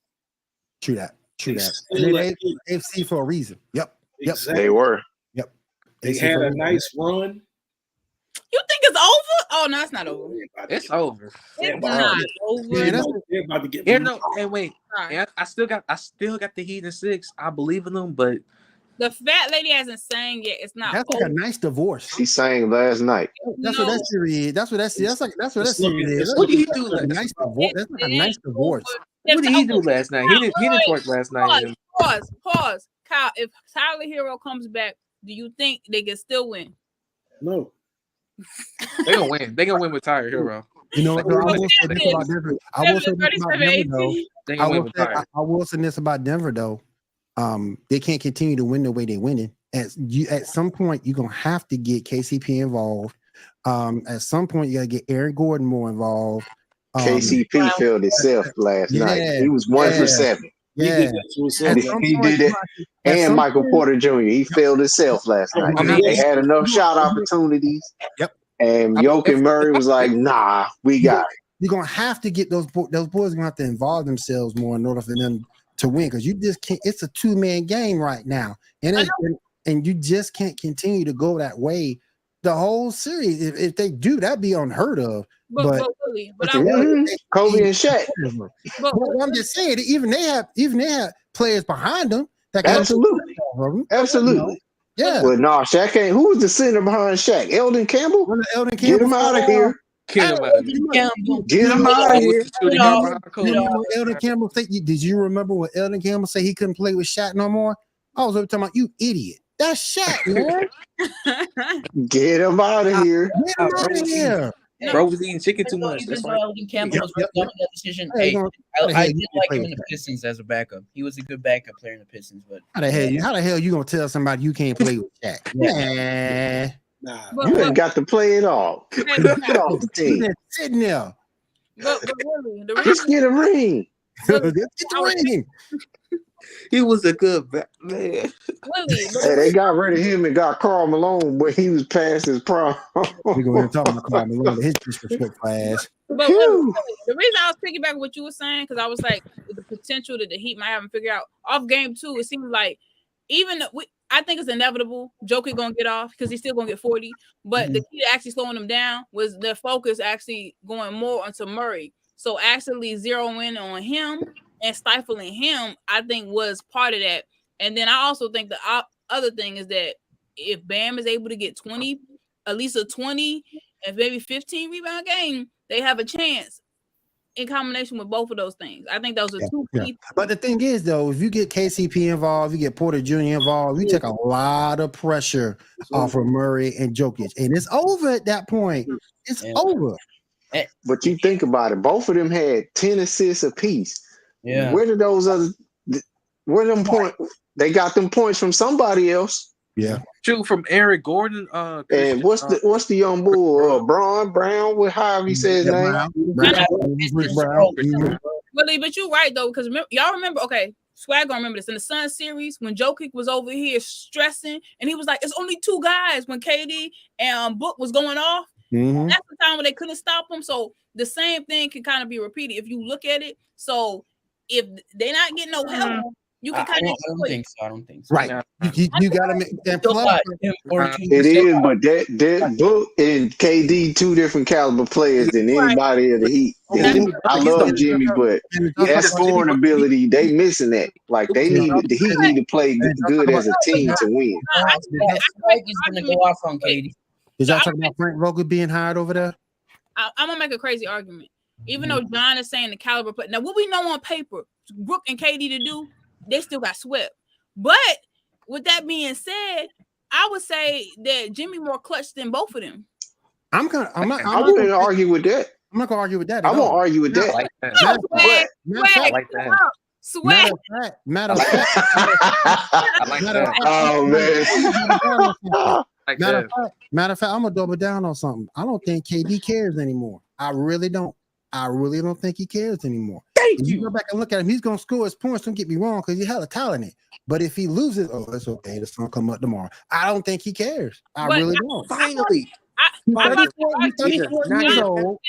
True that. They AFC for a reason. Yep. Exactly. They were. Yep. They had a nice run. You think it's over? Oh no, it's not over. It's over. It's not over. They're about to get. Hey, wait. I still got the Heat in 6. I believe in them, but the fat lady hasn't sang yet. It's not. That's over. like a nice divorce. She sang last night. That's what that series is. That's what that series is. What did he do last night? Nice divorce. That's like a nice divorce. What did he do last night? He didn't twerk last night. Pause. Kyle, if Tyler Hero comes back, do you think they can still win? No. They're gonna win. They're gonna win with Tyler Hero. You know what? I will say this about Denver. I will say this about Denver though. They can't continue to win the way they're winning. At some point, you're gonna have to get KCP involved. At some point, you gotta get Aaron Gordon more involved. KCP failed himself last night. He was 1 for 7. Yeah, he did it. And Michael Porter Jr. He failed himself last night. They had enough shot opportunities. Yep. And Jokic Murray was like, "Nah, we got it." You're gonna have to get those boys. Are gonna have to involve themselves more in order for them to win, because you just can't. It's a 2-man game right now, and you just can't continue to go that way the whole series. If they do, that'd be unheard of. But Kobe and Shaq. But I'm just saying, even they have players behind them that absolutely. Yeah. Well, no, Shaq ain't. Who was the center behind Shaq? Eldon Campbell. Get him out of here. Get him out of here. Eldon Campbell. Did you remember what Eldon Campbell said? He couldn't play with Shaq no more. I was talking about, you idiot. That's Shaq, man. Get him out of here. Get him out of here. Bro was eating chicken too much. Even though Eldon Campbell was dumb in that decision, I did like him in the Pistons as a backup. He was a good backup player in the Pistons. But how the hell you gonna tell somebody you can't play with Shaq? Nah, you ain't got to play it all. Get off the team. Sitting there. Just get a ring. Get the ring. He was a good man. Hey, they got rid of him and got Karl Malone, but he was past his prime. We're going to talk about Karl Malone, his disrespect class. But the reason I was piggybacking what you were saying, because I was like, the potential that the Heat might haven't figured out off game 2, it seems like I think it's inevitable. Joker gonna get off because he's still gonna get 40. But the key to actually slowing them down was their focus actually going more onto Murray. So actually zeroing in on him and stifling him, I think, was part of that. And then I also think the other thing is that if Bam is able to get at least a 20 and maybe 15 rebound game, they have a chance in combination with both of those things. I think those are two key. But the thing is, though, if you get KCP involved, you get Porter Jr. involved, you take a lot of pressure off of Murray and Jokic. And it's over at that point. It's over. But you think about it, both of them had 10 assists apiece. Yeah. Where did those other? Where them points? They got them points from somebody else. Yeah. Shoot, from Eric Gordon. And what's the young bull? Braun Brown. With however he says his name. Really, but you're right though, because y'all remember? Okay, Swag gonna remember this in the Sun series when Jokic was over here stressing, and he was like, "It's only 2 guys." When KD and Book was going off, that's the time when they couldn't stop him. So the same thing can kind of be repeated if you look at it. So if they're not getting no help, you can kind of. I don't think so. Right. You got to make that plus. It is, but that Book and KD 2 different caliber players than anybody of the Heat. I love Jimmy, but that scoring ability, they missing that. Like the Heat need to play good as a team to win. He's gonna go off on KD. Is y'all talking about Frank Vogel being hired over there? I'm gonna make a crazy argument. Even though John is saying the caliber play, now what we know on paper, Brooke and KD to do, they still got swept. But with that being said, I would say that Jimmy more clutch than both of them. I'm not going to argue with that. I'm not going to argue with that. I won't argue with that. Like that. Swag. Matter of fact. Oh man. Matter of fact, I'm gonna double down on something. I don't think KD cares anymore. I really don't think he cares anymore. If you go back and look at him, he's gonna score his points. Don't get me wrong, because he's hella talented. But if he loses, it's okay. The sun come up tomorrow. I don't think he cares. I really don't. Finally, he's 34 years old.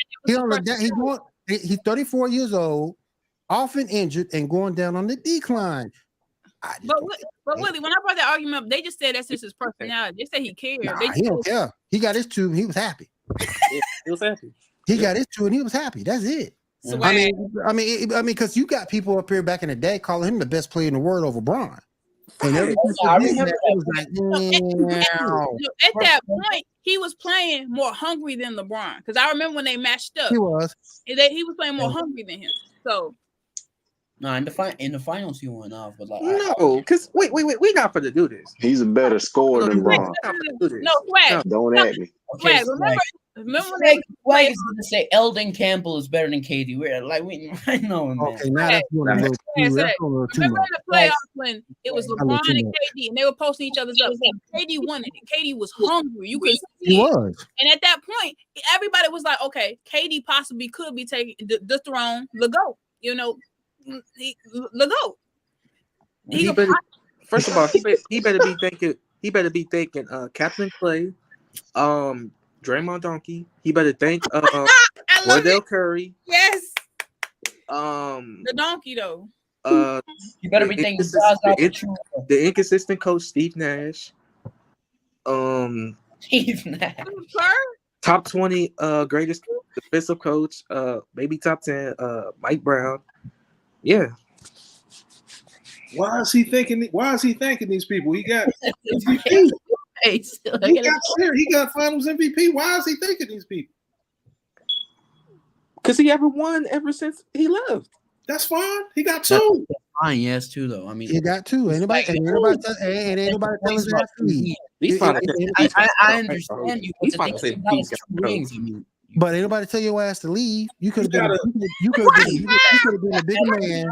He's 34 years old, often injured and going down on the decline. But Willie, when I brought that argument up, they just said that's just his personality. They said he cared. He don't care. He got his 2 and he was happy. He was happy. He got his 2 and he was happy. That's it. So I mean, because you got people up here back in the day calling him the best player in the world over Bron. And at that point, he was playing more hungry than LeBron. Because I remember when they matched up, he was playing more hungry than him. So. No, in the finals he went off, but like no, because wait, we not for to do this. He's a better scorer than Bron. No, Swag. Don't at me. Okay, Swag, remember when Swag is gonna say Eldon Campbell is better than KD. We're like I know him. Okay, now that's one of those. Remember in the playoffs when it was LeBron and KD and they were posting each other's up. KD wanted it. KD was hungry. You could see he was. And at that point, everybody was like, okay, KD possibly could be taking the throne, the GOAT. You know. The GOAT. First of all, he better be thinking. He better be thinking. Captain Clay, Draymond Donkey. He better think. Wardell Curry. Yes. The donkey though. You better be thinking. The inconsistent coach Steve Nash. Steve Nash. Top 20 greatest defensive coach. Maybe top 10. Mike Brown. Yeah. Why is he thanking these people? He got MVP. He got Finals MVP. Why is he thanking these people? Because he ever won ever since he left. That's fine. He got 2. Fine, yes, 2 though. I mean, he got 2. Anybody telling us that? I understand you. But anybody tell your ass to leave, you could have been a bigger man.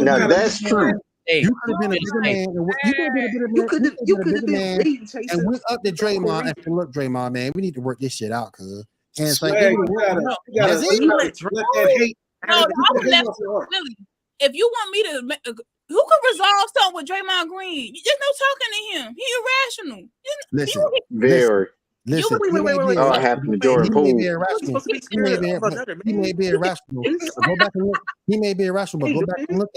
Now that's true. You could have been a bigger man. You could have been a bigger man and went up to Draymond and said, "Look, Draymond, man, we need to work this shit out, cuz." And it's like, if you want me to, who could resolve something with Draymond Green? There's no talking to him. He irrational. Listen, Listen, what happened to Jordan Poole? He may be irrational. Go back and look. He may be irrational, but go back and look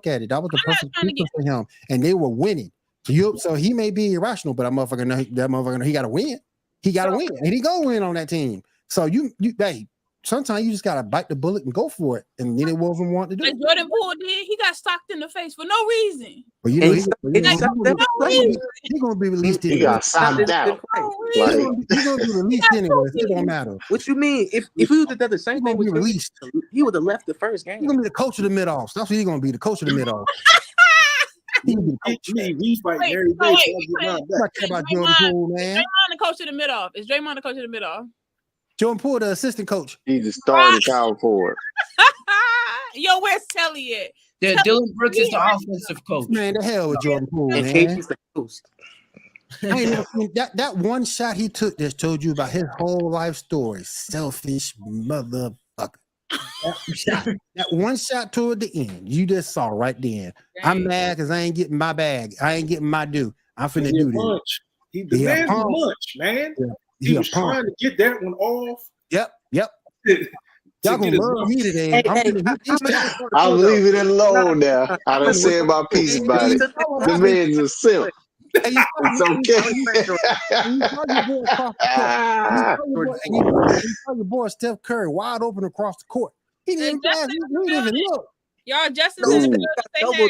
at it. That was the perfect sequence for him, and they were winning. So he may be irrational, but that motherfucker, he got to win. He got to win, and he gonna win on that team. So sometimes you just gotta bite the bullet and go for it, and then it wasn't want to do. Like Jordan Poole did, he got socked in the face for no reason. But he's gonna be released anyway. He got socked out. He's gonna be released anyway. It don't matter. What you mean? If he would have done the same thing, released. He would have left the first game. He's gonna be the coach of the mid-offs. That's what he's gonna be, the coach of the mid-offs. He's fighting Mary Bates. About Jordan Poole, man. Draymond the coach of the mid-off. Is Draymond the coach of the mid-off? Jordan Poole, the assistant coach. He's the starting power forward. Yo, where's Telly at? Dylan Brooks is the offensive coach. Man, the hell with Jordan Poole, And man. KD's the host. I ain't never seen that one shot he took that told you about his whole life story. Selfish motherfucker. That one shot toward the end, you just saw right then. I'm mad because I ain't getting my bag. I ain't getting my due. I'm finna do this. The man's a munch, man. Yeah. He was trying to get that one off. Yep. Y'all gonna love me today. I'll leave it alone now. I done said my piece about it. The man's a simp. It's okay. You saw your boy Steph Curry wide open across the court. He didn't even look. Y'all, Justin is good.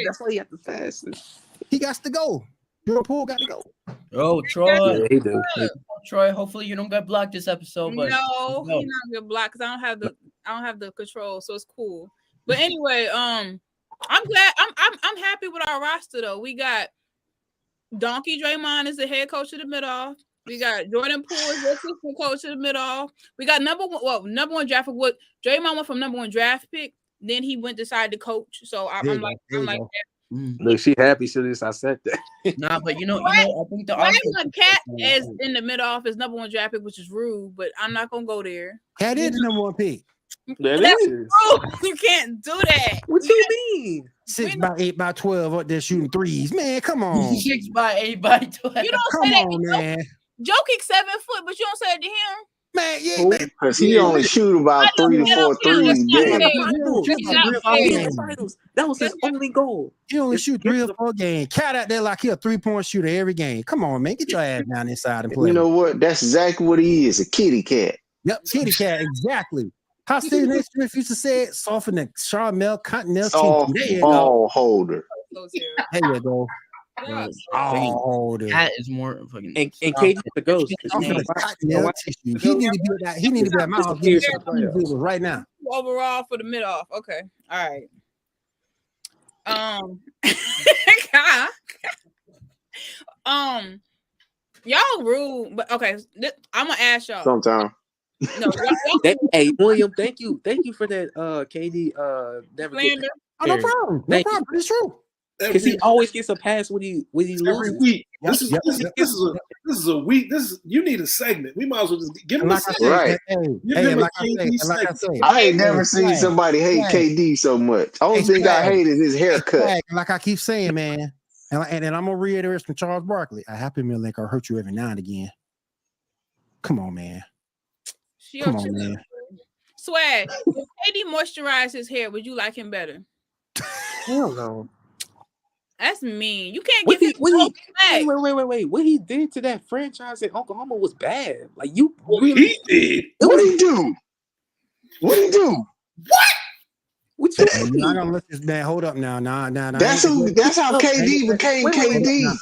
That's why he had to fast. He got to go. Jordan Poole got to go. Oh, Troy. Yeah, he do. Troy, hopefully you don't get blocked this episode. But no, he's not gonna block because I don't have the control, so it's cool. But anyway, I'm glad. I'm happy with our roster though. We got Donkey Draymond is the head coach of the mid-off. We got Jordan Poole as the assistant coach of the mid-off. We got number one draft pick. What Draymond went from number one draft pick, then he decided to coach. So I'm like. Look, she happy. I said that. Nah, but I think the offense. Cat is in the mid-off is number one draft pick, which is rude. But I'm not gonna go there. Cat is the number one pick. That is. You can't do that. What you mean? 6x8 by 12 up there shooting threes. Man, come on. 6x8 by 12. You don't Come say that on, man. Joe kick 7 foot, but you don't say it to him. Man, yeah. Because he only shoot about 3 to 4 threes a game. That was his only goal. He only shoot 3 or 4 games. Cat out there like he a 3-point shooter every game. Come on, man. Get your ass down inside and play. You know what? That's exactly what he is, a kitty cat. Yep, kitty cat, exactly. How Stephen A. Smith used to say it, soften the Charmel Continental. Soft ball holder. There you go. That is more fucking. And KD the ghost. He need to be at my house right now. Overall for the mid off. Okay. All right. Y'all rude, but okay. I'm gonna ask y'all. Sometime. No, hey William, thank you for that. KD never. Oh, no problem. No problem. It's true. Because he always gets a pass when he loses. Every week. This is a week. You need a segment. We might as well just give him a segment. Right. I ain't never seen somebody hate KD so much. Only thing I hate is his haircut. Like I keep saying, man. And I'm gonna reiterate from Charles Barkley. A happy meal link will hurt you every now and again. Come on, man. Come on, man. Swag. If KD moisturized his hair, would you like him better? Hell no. That's mean. You can't give him wait. What he did to that franchise in Oklahoma was bad. Like you really he did. What did he do? What did he do? What you mean? I'm gonna let this man hold up now. Nah. That's how KD became KD.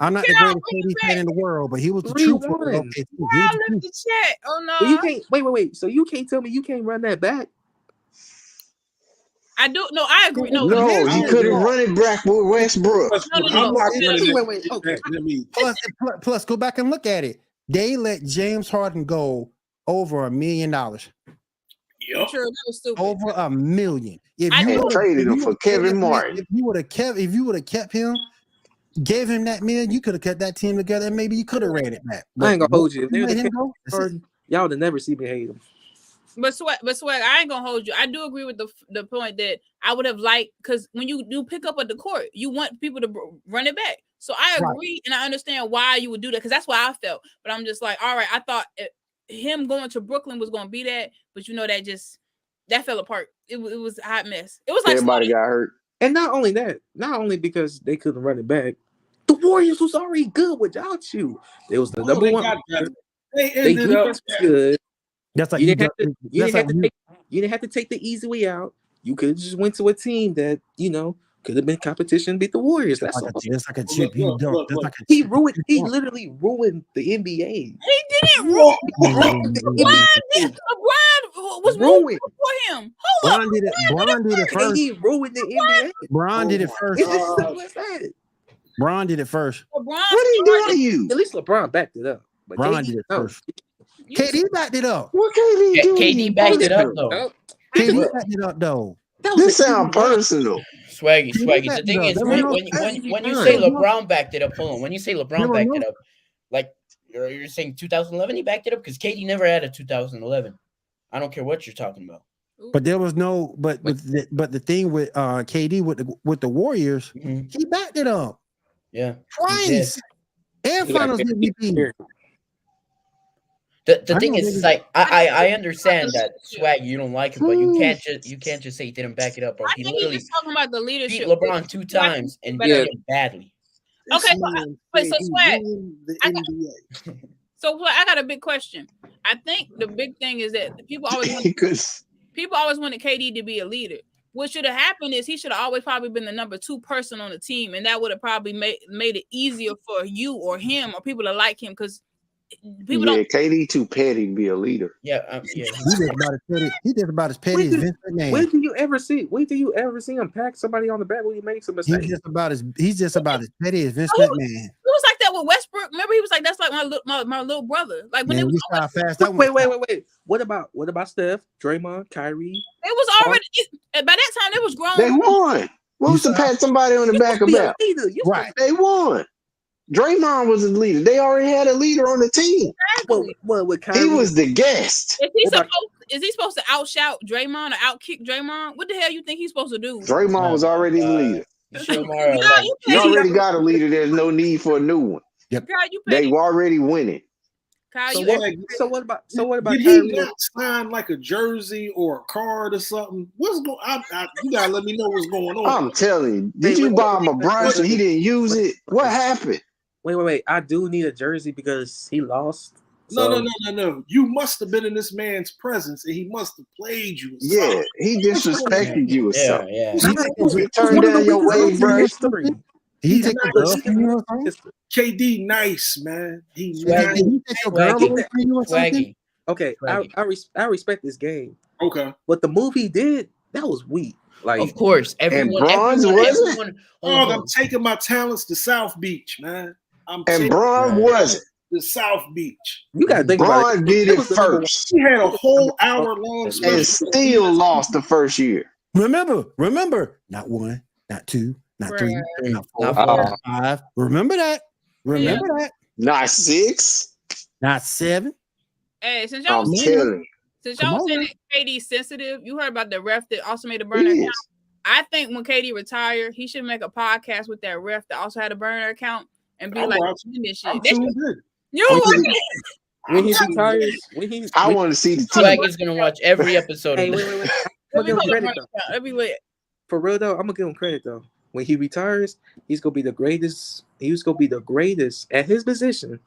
I'm not the greatest KD fan in the world, but he was the truth. Okay, oh no. Well, you can't wait. So you can't tell me you can't run that back? I do. No, I agree. No, you couldn't run it back with Westbrook. Plus, go back and look at it. They let James Harden go over $1 million. Yep. Sure, that was stupid. Over $1 million. If you traded him for Kevin Martin, if you would have kept him, gave him that $1 million, you could have kept that team together, and maybe you could have ran it back. I ain't gonna hold you. Y'all would never see me hate him. But Swag, I ain't gonna hold you. I do agree with the point that I would have liked, because when you do pick up at the court, you want people to run it back. So I agree, and I understand why you would do that, because that's why I felt. But I'm just like, all right, I thought him going to Brooklyn was gonna be that, but that fell apart. It was a hot mess. It was like everybody got hurt, and not only because they couldn't run it back. The Warriors was already good without you. It was the number one. They was good. That's like you didn't have to take the easy way out. You could have just went to a team that could have been competition, beat the Warriors. That's like a chip. He literally ruined the NBA. He didn't ruin LeBron was ruined for him. Bron did it first. He ruined the NBA. Bron did it first. It's as simple as that. Bron did it first. What did he do to you? At least LeBron backed it up. But Bron did it first. KD backed it up. What KD do? KD backed it up though. KD backed it up though. This sound personal. Swaggy. The thing is, when you say LeBron backed it up, hold on. When you say LeBron backed it up, like you're saying 2011, he backed it up because KD never had a 2011. I don't care what you're talking about. But there was no, but the thing with KD with the Warriors, he backed it up. Yeah, twice and Finals MVP. The thing is, like I understand that Swag you don't like him, but you can't just say he didn't back it up, bro. He literally talking about the leadership. Beat LeBron 2 times and beat him badly. Okay, so Swag, I got a big question. I think the big thing is that people always wanted KD to be a leader. What should have happened is he should have always probably been the number 2 person on the team, and that would have probably made it easier for you or him or people to like him because people don't. KD too petty to be a leader. Yeah. He's just about as petty as Vince McMahon. When do you ever see him pack somebody on the back when he makes a mistake? He's just about as petty as Vince McMahon. It was like that with Westbrook. Remember, he was like, "That's like my little brother." Like when it was fast. Wait. What about Steph, Draymond, Kyrie? It was already by that time. It was grown. They won. What was to pat somebody on the back about? Right. They won. Draymond was a leader. They already had a leader on the team. Exactly. With Kyrie, he was the guest. Is he supposed to outshout Draymond or outkick Draymond? What the hell you think he's supposed to do? Draymond was already the leader. You already got a leader. There's no need for a new one. Yep. They were already winning. So what about did he not sign like a jersey or a card or something? What's going on? You gotta let me know what's going on. I'm telling you. Did you buy him a brush and he didn't use it? What happened? Wait. I do need a jersey because he lost. No. You must have been in this man's presence and he must have played you. Yeah, he disrespected you or something. Yeah. You turned down your wave brush. He take a girl from you or something? KD nice, man. He take your girl away from you or something? Okay, I respect this game. Okay. But the move he did, that was weak. Like, of course, everyone. I'm taking my talents to South Beach, man. Braun wasn't. The South Beach. You gotta think Braun about it. did it first. He had a whole hour-long and still lost the first year. Remember, not 1, not 2, not 3, not 4, not 5. Remember that. Not 6. Not 7. Hey, since y'all saying KD sensitive, you heard about the ref that also made a burner account. I think when KD retired, he should make a podcast with that ref that also had a burner account and be this shit. When he retires, I want to see the Swag is gonna watch every episode. Hey, wait. I'm gonna give him credit though. For real though, I'm gonna give him credit though. When he retires, he's gonna be the greatest. He's gonna be the greatest at his position,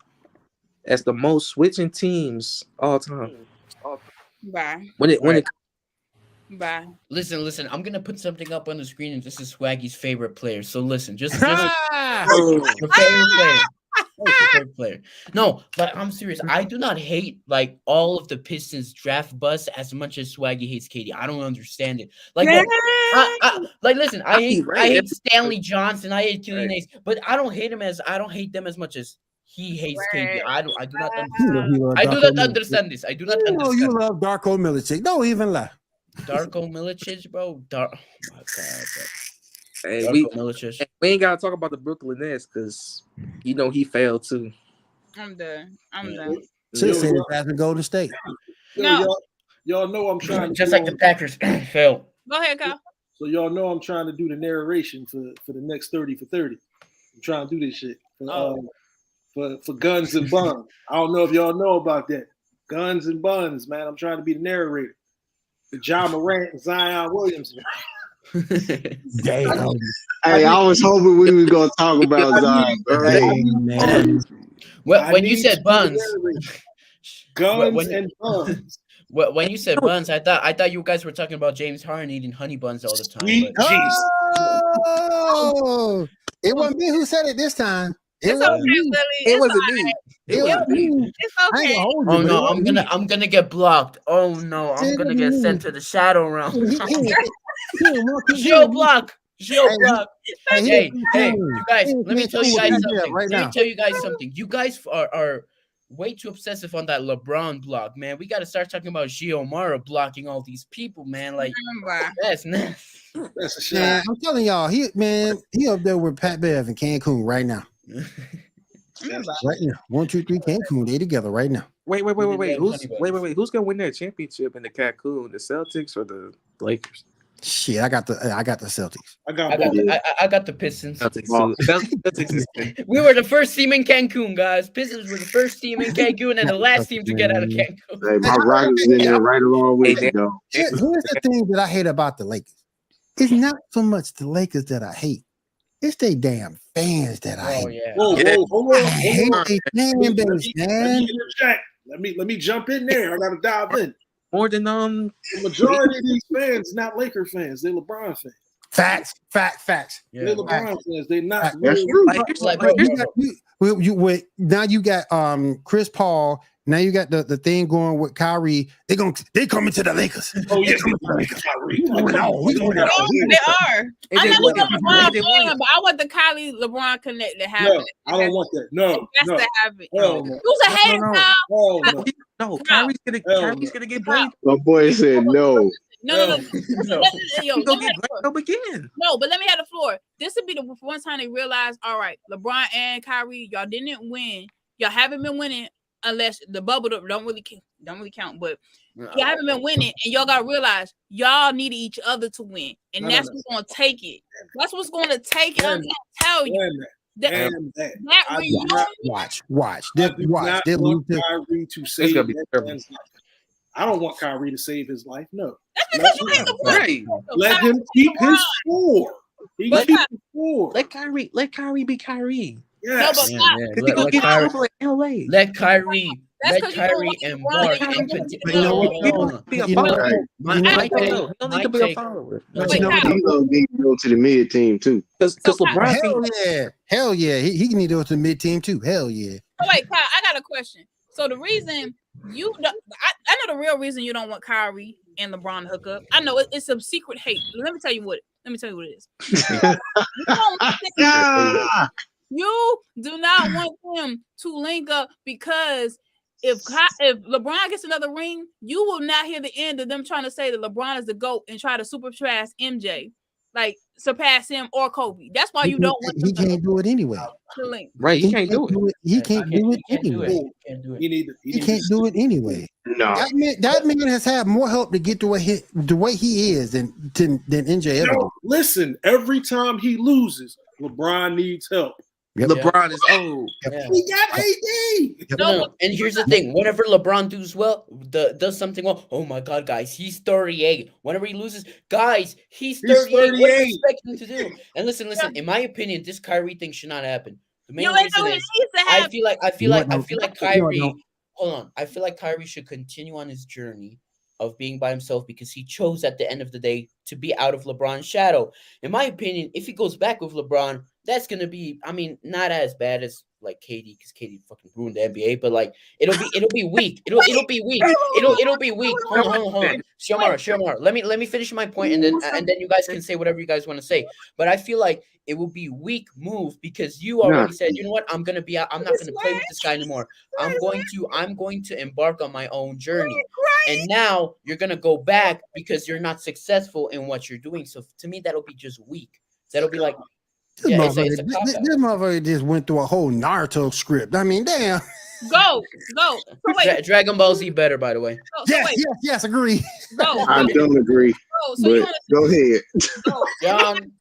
as the most switching teams all time. Bye. Bye. Listen. I'm gonna put something up on the screen, and this is Swaggy's favorite player. So listen, just your favorite player. Favorite player. No, but I'm serious. I do not hate like all of the Pistons draft bust as much as Swaggy hates KD. I don't understand it. Like, listen, I hate Stanley Johnson. I hate Killian Hayes, but I don't hate them as much as he hates KD. I do not understand this. I do not understand. You love Darko Milicic. Don't even lie. Darko Milicic, bro. Oh my god, bro. Hey, we ain't gotta talk about the Brooklyn Nets because he failed too. I'm done. Should have said it as Golden State. No, y'all know I'm trying to just like the Packers failed. Go ahead, Kyle. So y'all know I'm trying to do the narration for the next 30 for 30. I'm trying to do this shit for Guns and Buns. I don't know if y'all know about that. Guns and Buns, man. I'm trying to be the narrator. The John Morant and Zion Williamson. Damn. Hey, I was hoping we were gonna talk about Zion. When you said Buns, Guns and Buns. When you said Buns, I thought you guys were talking about James Harden eating honey buns all the time. It wasn't me who said it this time. It wasn't me. It's okay. Oh no, I'm gonna get blocked. Oh no, I'm gonna get sent to the shadow realm. Geo block. Hey, you guys. Let me tell you guys something. You guys are way too obsessive on that LeBron block, man. We got to start talking about Gio Mara blocking all these people, man. Like, that's nasty. That's a shame. Man, I'm telling y'all, he up there with Pat Bev and Cancun right now. Right now, 1, 2, 3, Cancun. They together right now. Wait. Who's gonna win that championship in the Cancun? The Celtics or the Lakers? Shit, I got the Celtics. I got the Pistons. Celtics. We were the first team in Cancun, guys. Pistons were the first team in Cancun and the last team to get out of Cancun. Hey, my Rockets in there right along with you, though. Here's the thing that I hate about the Lakers. It's not so much the Lakers that I hate. It's they damn fans that I hate. Yeah. Hold on. I hate they fan base, man. Let me jump in there. I gotta dive in. More than The majority of these fans not Laker fans. They're LeBron fans. Facts. Yeah. They're LeBron fans. They're not. That's true. Now you got Chris Paul. Now you got the thing going with Kyrie. They coming to the Lakers. Oh yeah, They are. I'm not even a LeBron fan, but I want the Kyrie LeBron connect to happen. No, I don't want that. No, that's to happen. No. Who's a hater now? No, Kyrie's gonna get blamed. My boy said no. No. Yo, go get blamed again. No, but let me have the floor. This would be the one time they realize, all right, LeBron and Kyrie, y'all didn't win. Y'all haven't been winning unless the bubble don't really count. But y'all haven't been winning, and y'all gotta realize y'all needed each other to win, and that's what's gonna take it. That's what's gonna take it. I'm gonna tell you. Watch. Kyrie to save I don't want Kyrie to save his life. No. That's because you hate Right. Let him keep his score. He can keep his score. Let Kyrie be Kyrie. Yes. Let Kyrie embark. Be a follower. He don't need to be a follower. He's gonna need to go to the mid team too. Because LeBron, hell yeah, he can need to go to the mid team too. Hell yeah. Oh wait, Kyle, I got a question. So the reason you don't, I know the real reason you don't want Kyrie and LeBron to hook up. I know it's some secret hate. Let me tell you what it is. You do not want them to link up because if LeBron gets another ring, you will not hear the end of them trying to say that LeBron is the GOAT and try to surpass MJ, like surpass him or Kobe. That's why you don't want them. He can't do it anyway. Right? He can't do it. He can't do it anyway. He can't do it anyway. No, that man has had more help to get the way he is than MJ ever. No, listen, every time he loses, LeBron needs help. Yep. LeBron is old. Yep. He got AD. No, and here's the thing: whenever LeBron does something well, oh my God, guys, he's 38. Whenever he loses, guys, he's 38. What do you expect him to do? And listen. In my opinion, this Kyrie thing should not happen. The main reason is I feel like Kyrie. Hold on, I feel like Kyrie should continue on his journey of being by himself because he chose at the end of the day to be out of LeBron's shadow. In my opinion, if he goes back with LeBron, that's gonna be, I mean, not as bad as like KD, because KD fucking ruined the NBA, but like it'll be weak. It'll be weak. It'll be weak. Hold on. Shamar. Let me finish my point, and then you guys can say whatever you guys want to say. But I feel like it will be weak move because you already said, you know what, I'm gonna be out. I'm not gonna play with this guy anymore. I'm going to embark on my own journey. And now you're gonna go back because you're not successful in what you're doing. So to me, that'll be just weak. That'll be like. This motherfucker just went through a whole Naruto script. I mean, damn. Go. Dragon Ball Z better, by the way. Yes, agree. I don't agree. But go ahead. John.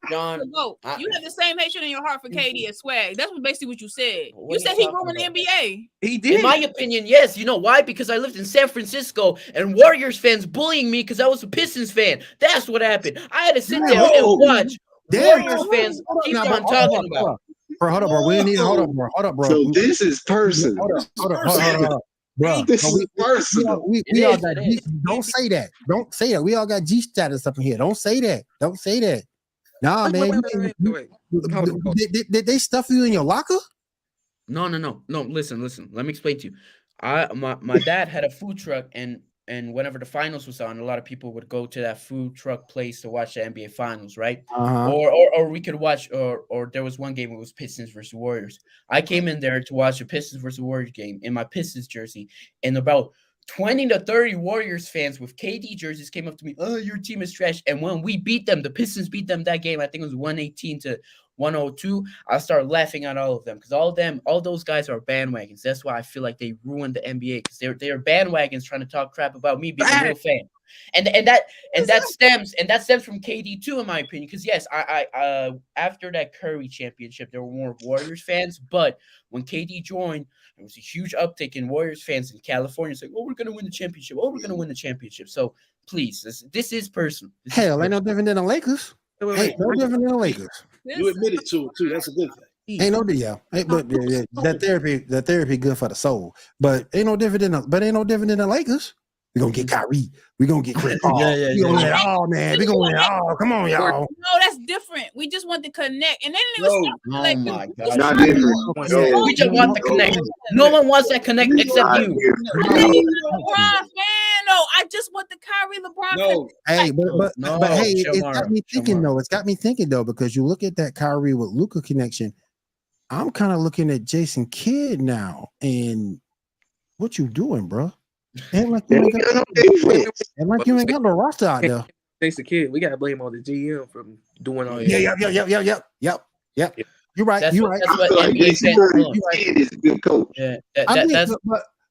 You have the same hatred in your heart for KD as Swag. That's basically what you said. You said he ruined the NBA. He did. In my opinion, yes. You know why? Because I lived in San Francisco and Warriors fans bullying me because I was a Pistons fan. That's what happened. I had to sit there and watch Warriors fans keep on talking about. Bro, hold up, bro. We need hold up, bro. So this is personal. Hold up. Bro, this is personal. We all got G. Don't say that. Don't say that. We all got G status up in here. Don't say that. Nah, man. Wait. Did they stuff you in your locker? No. Listen. Let me explain to you. My dad had a food truck, and whenever the finals was on, a lot of people would go to that food truck place to watch the NBA finals, right? Uh-huh. Or we could watch, or there was one game, it was Pistons versus Warriors. I came in there to watch a Pistons versus Warriors game in my Pistons jersey, and about 20 to 30 Warriors fans with KD jerseys came up to me, oh, your team is trash. And when we beat them, the Pistons beat them that game, I think it was 118 to 102. I started laughing at all of them because all those guys are bandwagons. That's why I feel like they ruined the NBA, because they're bandwagons trying to talk crap about me being a real fan. And that stems from KD too, in my opinion. Because yes, I after that Curry championship, there were more Warriors fans, but when KD joined, there was a huge uptick in Warriors fans in California. It's like, oh, we're gonna win the championship. Oh, we're gonna win the championship. So please, this is personal. Hell, ain't no different than the Lakers. Ain't no different than the Lakers. You admitted to it too. That's a good thing. Ain't no deal. But that therapy good for the soul. But ain't no different than the Lakers. We're gonna get Kyrie. We're gonna get Chris Paul. We're gonna win it all, man. We're gonna win it all. Come on, y'all. No, that's different. We just want to connect. And then it was oh my God. Not different. We just want the connect. No one wants that connect except you. LeBron fan. No, I just want the Kyrie LeBron. No. Hey, but hey, it's got me thinking though. It's got me thinking though, because you look at that Kyrie with Luka connection. I'm kind of looking at Jason Kidd now, and what you doing, bro? And like you ain't got no roster out there. Jason Kidd, we gotta blame all the GM from doing all. Yep. You're right. That's You're right. That's what Kidd is a good coach. Yeah,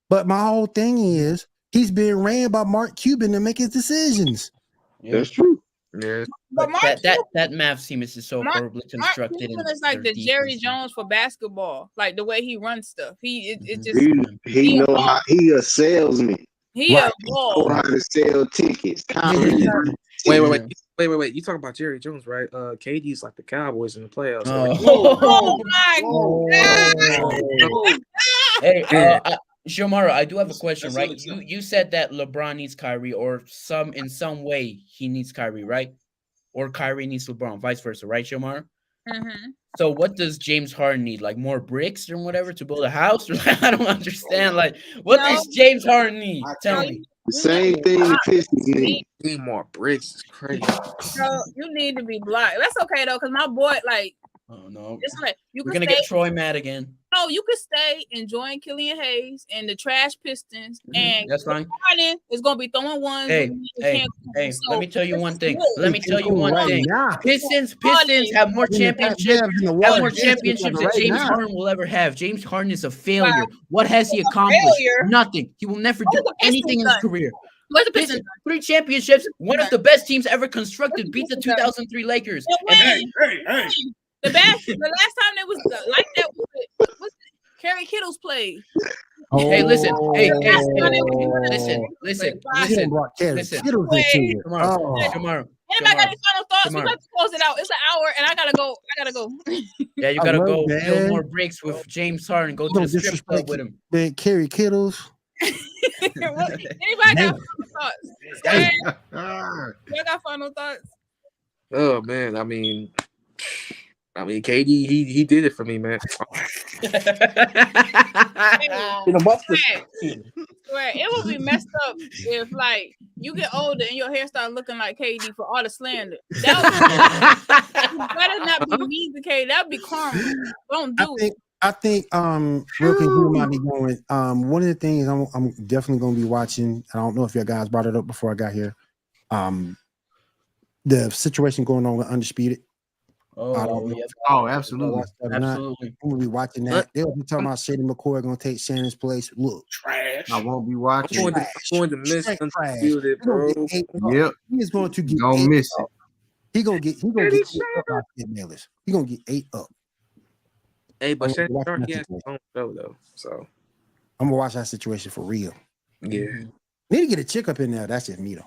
but my whole thing is he's being ran by Mark Cuban to make his decisions. That's true. Yeah. But that Mavs team is just so horribly constructed. Mark is like the Jerry Jones for basketball, like the way he runs stuff. He know how he a salesman. He know how to sell tickets. Wait. You talking about Jerry Jones, right? KD's like the Cowboys in the playoffs. Oh my God! Hey, Shomaro, I do have a question, right? You said that LeBron needs Kyrie, or in some way he needs Kyrie, right? Or Kyrie needs LeBron, vice versa, right, Shomaro? Mm-hmm. So what does James Harden need? Like more bricks or whatever to build a house? I don't understand. Like, what does James Harden need? Tell me. The same thing the Pistons need. Need more bricks. It's crazy. So you need to be blocked. That's okay though, because my boy, like, oh no, it's like we're gonna get Troy mad again. No, you could stay enjoying Killian Hayes and the trash Pistons, and that's fine. Harden is gonna be throwing ones. Hey, let me tell you one thing. Pistons have more championships. Have more championships than James Harden will ever have. James Harden is a failure. What has he accomplished? Nothing. He will never do anything in his career. What's the Pistons? 3 championships. One of the best teams ever constructed. Beat the 2003 Lakers. The last time they was like that was Kerry Kittles played. Hey, listen. Hey, listen. Tomorrow. Anybody got any final thoughts? We got to close it out. It's an hour, and I gotta go. Yeah, you gotta go build more bricks with James Harden. Go to the strip club with him. Man, Kerry Kittles. Anybody got final thoughts? You got final thoughts? Oh man, I mean, KD, he did it for me, man. It would be messed up if, like, you get older and your hair start looking like KD for all the slander. That would better not be mean to KD. That would be karma. Don't do it. I think real quick, you might be going. One of the things I'm definitely going to be watching. I don't know if you guys brought it up before I got here. The situation going on with Undisputed. Oh, absolutely. I'm gonna be watching that. They'll be talking about Shady McCoy gonna take Shannon's place. Look, trash. I won't be watching. I'm going to miss Undisputed, bro. Yep. He's going to get. Don't miss it. He gonna get 8 up. He gonna get 8 up. Hey, but Shannon Sharp, he has his own show though, so I'm gonna watch that situation for real. Yeah. Need to get a chick up in there. That's just me though.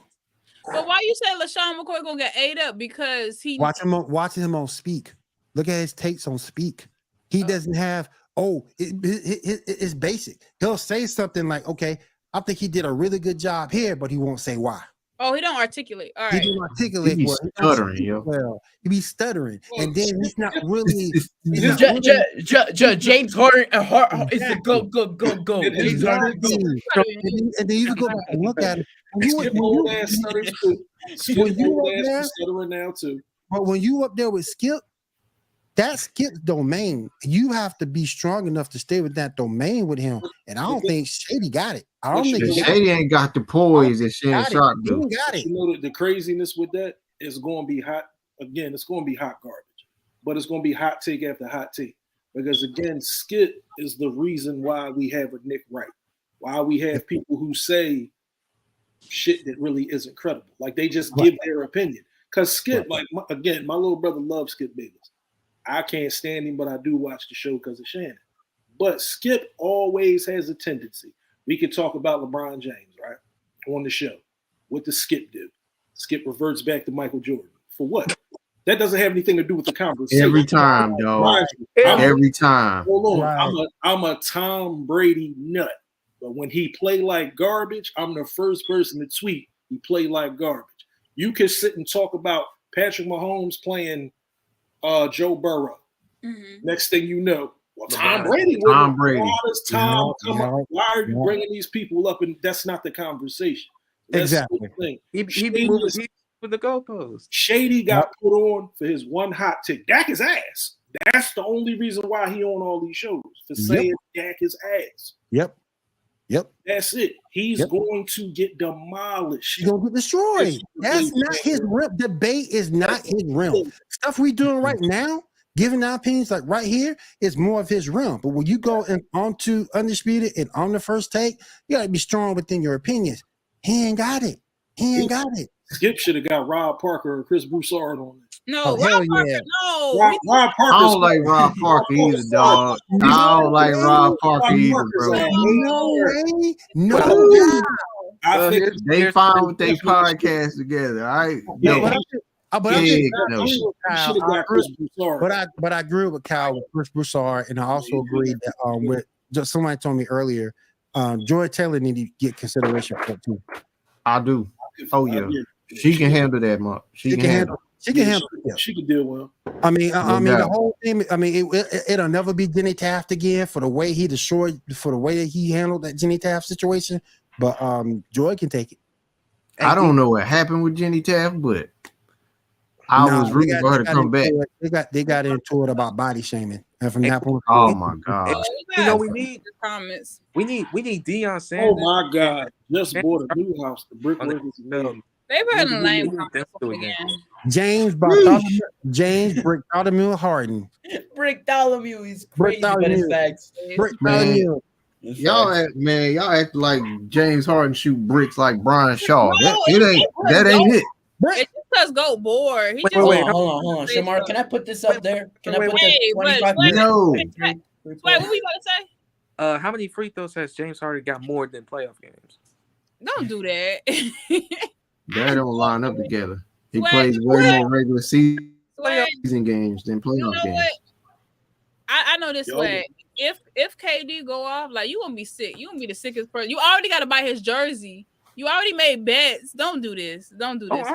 But why you say LaShawn McCoy gonna get 8 up? Because he watching him on Speak. Look at his takes on Speak. He doesn't have. It's basic. He'll say something like, "Okay, I think he did a really good job here," but he won't say why. Oh, he don't articulate. All He right. don't articulate He be well. stuttering, yo. Well, he be stuttering, and then he's not really. James Harden is the go. James Harden. And then you can go back and look at it. Skip old ass stutters too. Skip old ass stuttering now too. But when you up there with Skip, that's Skip's domain. You have to be strong enough to stay with that domain with him. And I don't think Shady got it. I don't think Shady ain't got the poise that Shannon Sharp do. He got it. You know the craziness with that is going to be hot. Again, it's going to be hot garbage. But it's going to be hot take after hot take. Because again, Skip is the reason why we have a Nick Wright. Why we have people who say shit that really isn't credible. Like they just give their opinion. Because Skip, like my little brother loves Skip Bayless. I can't stand him, but I do watch the show because of Shannon. But Skip always has a tendency. We could talk about LeBron James, right, on the show. What does Skip do? Skip reverts back to Michael Jordan. For what? That doesn't have anything to do with the conversation. Every time, dog. Every time. Hold on. Right. I'm a Tom Brady nut. But when he play like garbage, I'm the first person to tweet he play like garbage. You can sit and talk about Patrick Mahomes playing Joe Burrow. Mm-hmm. Next thing you know, well, Tom Brady. Why are you bringing these people up? And that's not the conversation. That's exactly. The thing. He be moving with the goalposts. Shady got put on for his one hot take. Dak his ass. That's the only reason why he on all these shows, for saying Dak his ass. Yep. That's it. He's going to get demolished. He's going to get destroyed. That's not his realm. Debate is not his realm. Stuff we doing right now, giving our opinions like right here, is more of his realm. But when you go onto Undisputed and on the first take, you got to be strong within your opinions. He ain't got it. Skip should have got Rob Parker or Chris Broussard on it. No, Rob Parker, no. Rob Parker. I don't like Rob Parker either, dog. I don't like Rob Parker either, bro. No. I think they found with their podcast together. All right. But I agree with Kyle with Chris Broussard, and I also agree that with just somebody told me earlier, Joy Taylor need to get consideration for it too. I do. Oh yeah, she can handle that, Mark. She can handle. She can deal with him. I mean, the whole thing. I mean, it'll never be Jenny Taft again for the way he destroyed, for the way that he handled that Jenny Taft situation. But Joy can take it. I don't know what happened with Jenny Taft, but I was rooting for her to come back. They got into it about body shaming, and from that point, oh my god! You know, we need comments. We need Deion Sanders. Oh my god! Just bought a new house. The brickwork is amazing. They've had a lame again. James Bartholomew Harden. Brick Bartholomew is crazy, but it's facts. Bartholomew. Y'all act like James Harden shoot bricks like Brian Shaw. That ain't it. It just go bored. Hold on. Shamar, can I put this up there? Can I put this 25 minutes? No. Wait, what were you about to say? How many free throws has James Harden got more than playoff games? Don't do that. That don't line up together. He plays way more regular season games than playoff games. What? I know this way. If KD go off, like, you gonna be sick. You gonna be the sickest person. You already got to buy his jersey. You already made bets. Don't do this. Don't do this.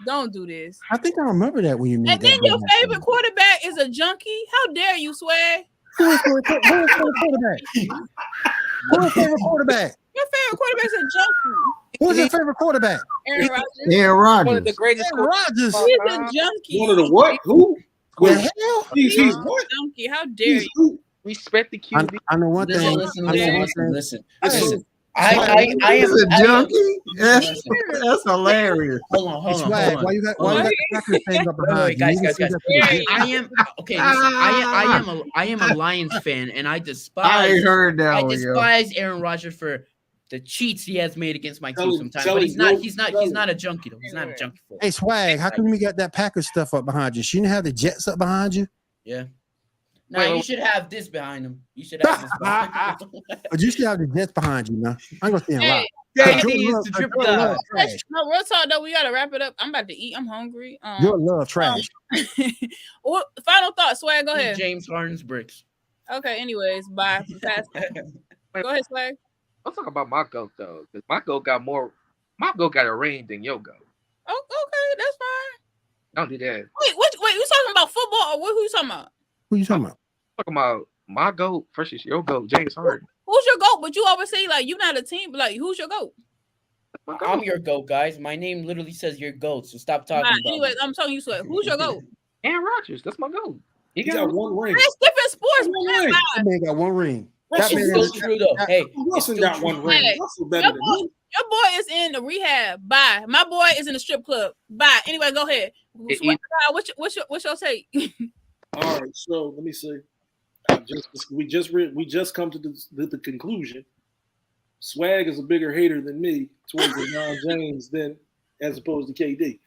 Don't do this. I think I remember that when you made that. And then your favorite quarterback is a junkie. How dare you, Swag? Who is your favorite quarterback? Who's your favorite quarterback? Your favorite quarterback is a junkie. Who's your favorite quarterback? Aaron Rodgers. Aaron Rodgers. One of the greatest. Aaron Rodgers. He's a junkie. One of the what? Who? The hell? He's what? Junkie. How dare you? Respect the QB. I know one thing. Listen. I am a junkie. That's hilarious. Hold on. Why you got the thing up behind guys. I am a Lions fan, and I despise. I ain't heard that. I despise Aaron Rodgers for the cheats he has made against my team sometimes. But he's not a junkie though. He's not a junkie for it. Hey, Swag, how come we got that Packers stuff up behind you? Shouldn't you have the Jets up behind you? Yeah. No, you should have this behind him. You should have this behind him. But you should have the Jets behind you, man. I'm gonna stand right. is the triple dog. No, real talk though. We gotta wrap it up. I'm about to eat. I'm hungry. Your love trash. Well, final thought, Swag. Go ahead. James Harden's bricks. Okay. Anyways, bye. Go ahead, Swag. I'll talk about my GOAT though, because my GOAT got more my goat got a ring than your goat. Oh, okay, that's fine. Don't do that. Wait, you talking about football or who you talking about? Who you talking about? Talking about my goat versus your goat, James Harden. Who's your goat? But you always say like you not a team, but like who's your goat? I'm your goat, guys. My name literally says your goat, so stop talking about Anyway, me. I'm telling you, Sweat. Who's your goat? Aaron Rodgers, that's my goat. He got one ring. It's different sports. That man got one ring. Russell That man It's still true though. Hey, Wilson got one ring. Hey, Russell better than me. Your boy is in the rehab. Bye. My boy is in the strip club. Bye. Anyway, go ahead. What's your take? All right, so let me see. We just come to the conclusion. Swag is a bigger hater than me towards LeBron James than as opposed to KD.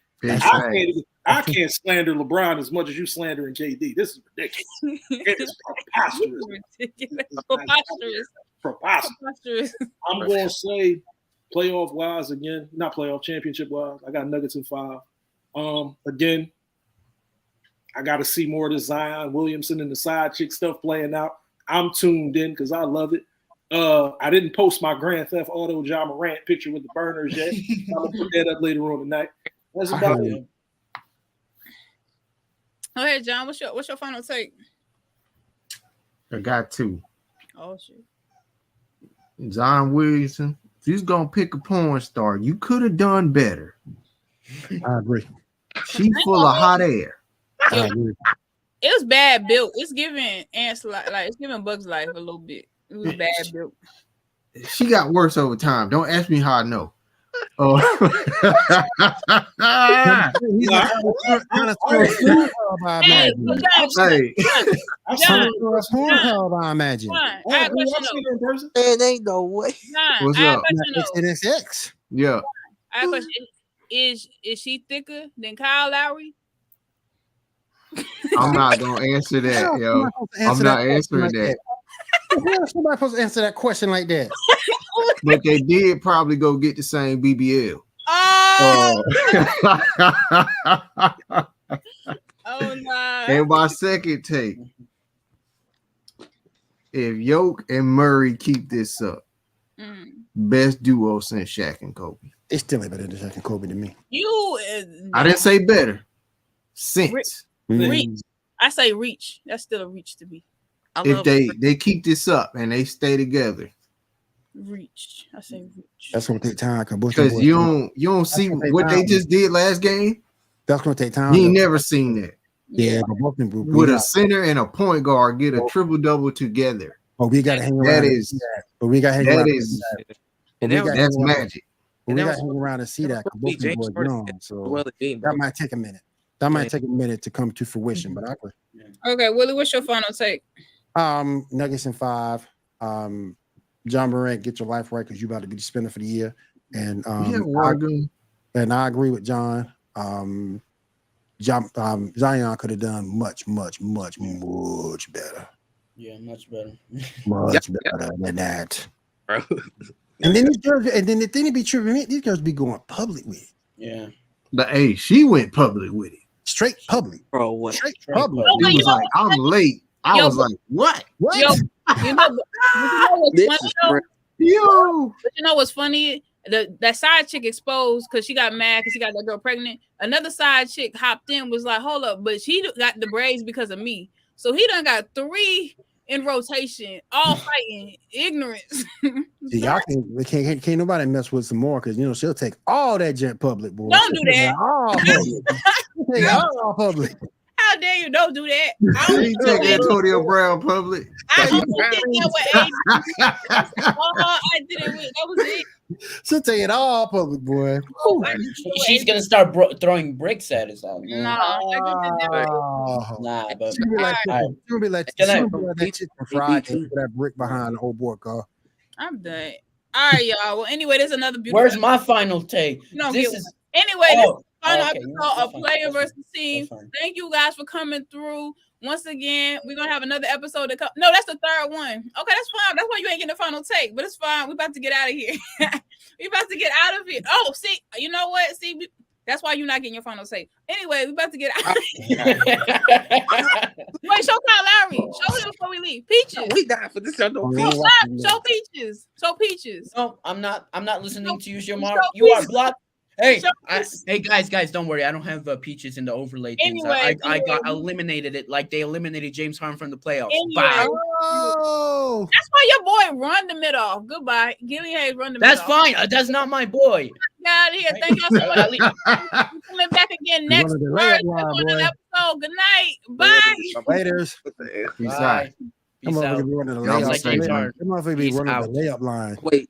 I can't slander LeBron as much as you slandering KD. This is ridiculous. It is preposterous. I'm going to say playoff wise again, not playoff, championship wise. I got Nuggets in 5. Again, I got to see more of the Zion Williamson and the side chick stuff playing out. I'm tuned in because I love it. I didn't post my Grand Theft Auto John Morant picture with the burners yet. I'm gonna put that up later on tonight. That's about it. Go ahead, John. What's your final take? I got 2. Oh shit. Zion Williamson. If he's gonna pick a porn star, you could have done better. I agree. She full of hot air. I agree. It was bad built. It's giving ants like it's giving Bugs Life a little bit. It was bad built. She got worse over time. Don't ask me how I know. He's I imagine. It ain't no way. What's up? It's X. Yeah. I have a question. Is she thicker than Kyle Lowry? I'm not gonna answer that, yo. I'm not answering that. Somebody supposed to answer that question like that. But they did probably go get the same BBL. Oh no. And my second take, if Yoke and Murray keep this up, best duo since Shaq and Kobe. It's still ain't better than Shaq and Kobe to me. I didn't say better. Since reach. I say reach. That's still a reach to me. If they keep this up and they stay together. Reach. I say reach. That's gonna take time because you don't see what they just did last game. That's gonna take time. You ain't never seen that. Yeah, but both them with a center and a point guard get a triple double together. Oh, we gotta hang around. But we gotta hang around. That's magic. But we gotta hang around and see that. Both them boys young, so that might take a minute. That might take a minute to come to fruition, but I agree. Okay, Willie, what's your final take? Nuggets in 5. John Morant, get your life right because you about to be the spender for the year. And I agree with John. Zion could have done much better. Yeah, much better. Much better than that. And then these girls, the thing to be true, these girls be going public with it. Yeah. But hey, she went public with it. Straight public. Bro, what? Straight public. He was like, I'm late. I was like, what? What? You know what's funny? But you know what's funny? That side chick exposed because she got mad because she got that girl pregnant. Another side chick hopped in, was like, hold up, but she got the braids because of me. So he done got 3 in rotation, all fighting ignorance. See, y'all can't nobody mess with some more because she'll take all that jet public, boy. Don't do that. All public. How dare you? Don't do that. I take Antonio Brown public. I did that was it. She'll take it all public, boy. She's gonna start throwing bricks at us. Nah, but she'll be like that chick from Friday with that brick behind the old boy car. I'm done. All right, y'all. Well, anyway, there's another beautiful. Where's my final take? This is final episode of Player versus Team. Thank you guys for coming through. Once again, we're gonna have another episode to come. No, that's the 3rd one. Okay, that's fine. That's why you ain't getting the final take, but it's fine. We're about to get out of here. We're about to get out of here. Oh, see, you know what? See, that's why you're not getting your final take. Anyway, we're about to get out of here. Wait, show Kyle Lowry. Show him before we leave. me. Peaches. No, we died for this. No, Show Peaches. Show Peaches. No, I'm not listening to you, Shamar. Show You are Peaches. blocked. Hey, Peaches. hey, guys, don't worry. I don't have Peaches in the overlay things. Anyway, I got eliminated it like they eliminated James Harden from the playoffs. Anyway. Bye. Oh, That's why your boy run the mid off. Goodbye. Gilly Hayes run the mid That's off. fine. That's not my boy. Get out of here. Thank y'all so much. We're coming back again next the Thursday layup line, on boy. an episode. Good night. Bye. Laters. Peace Bye. out. Peace out. Running the Y'all layup like James line. Harden. That motherfucker be Peace running out. the layup line. Wait.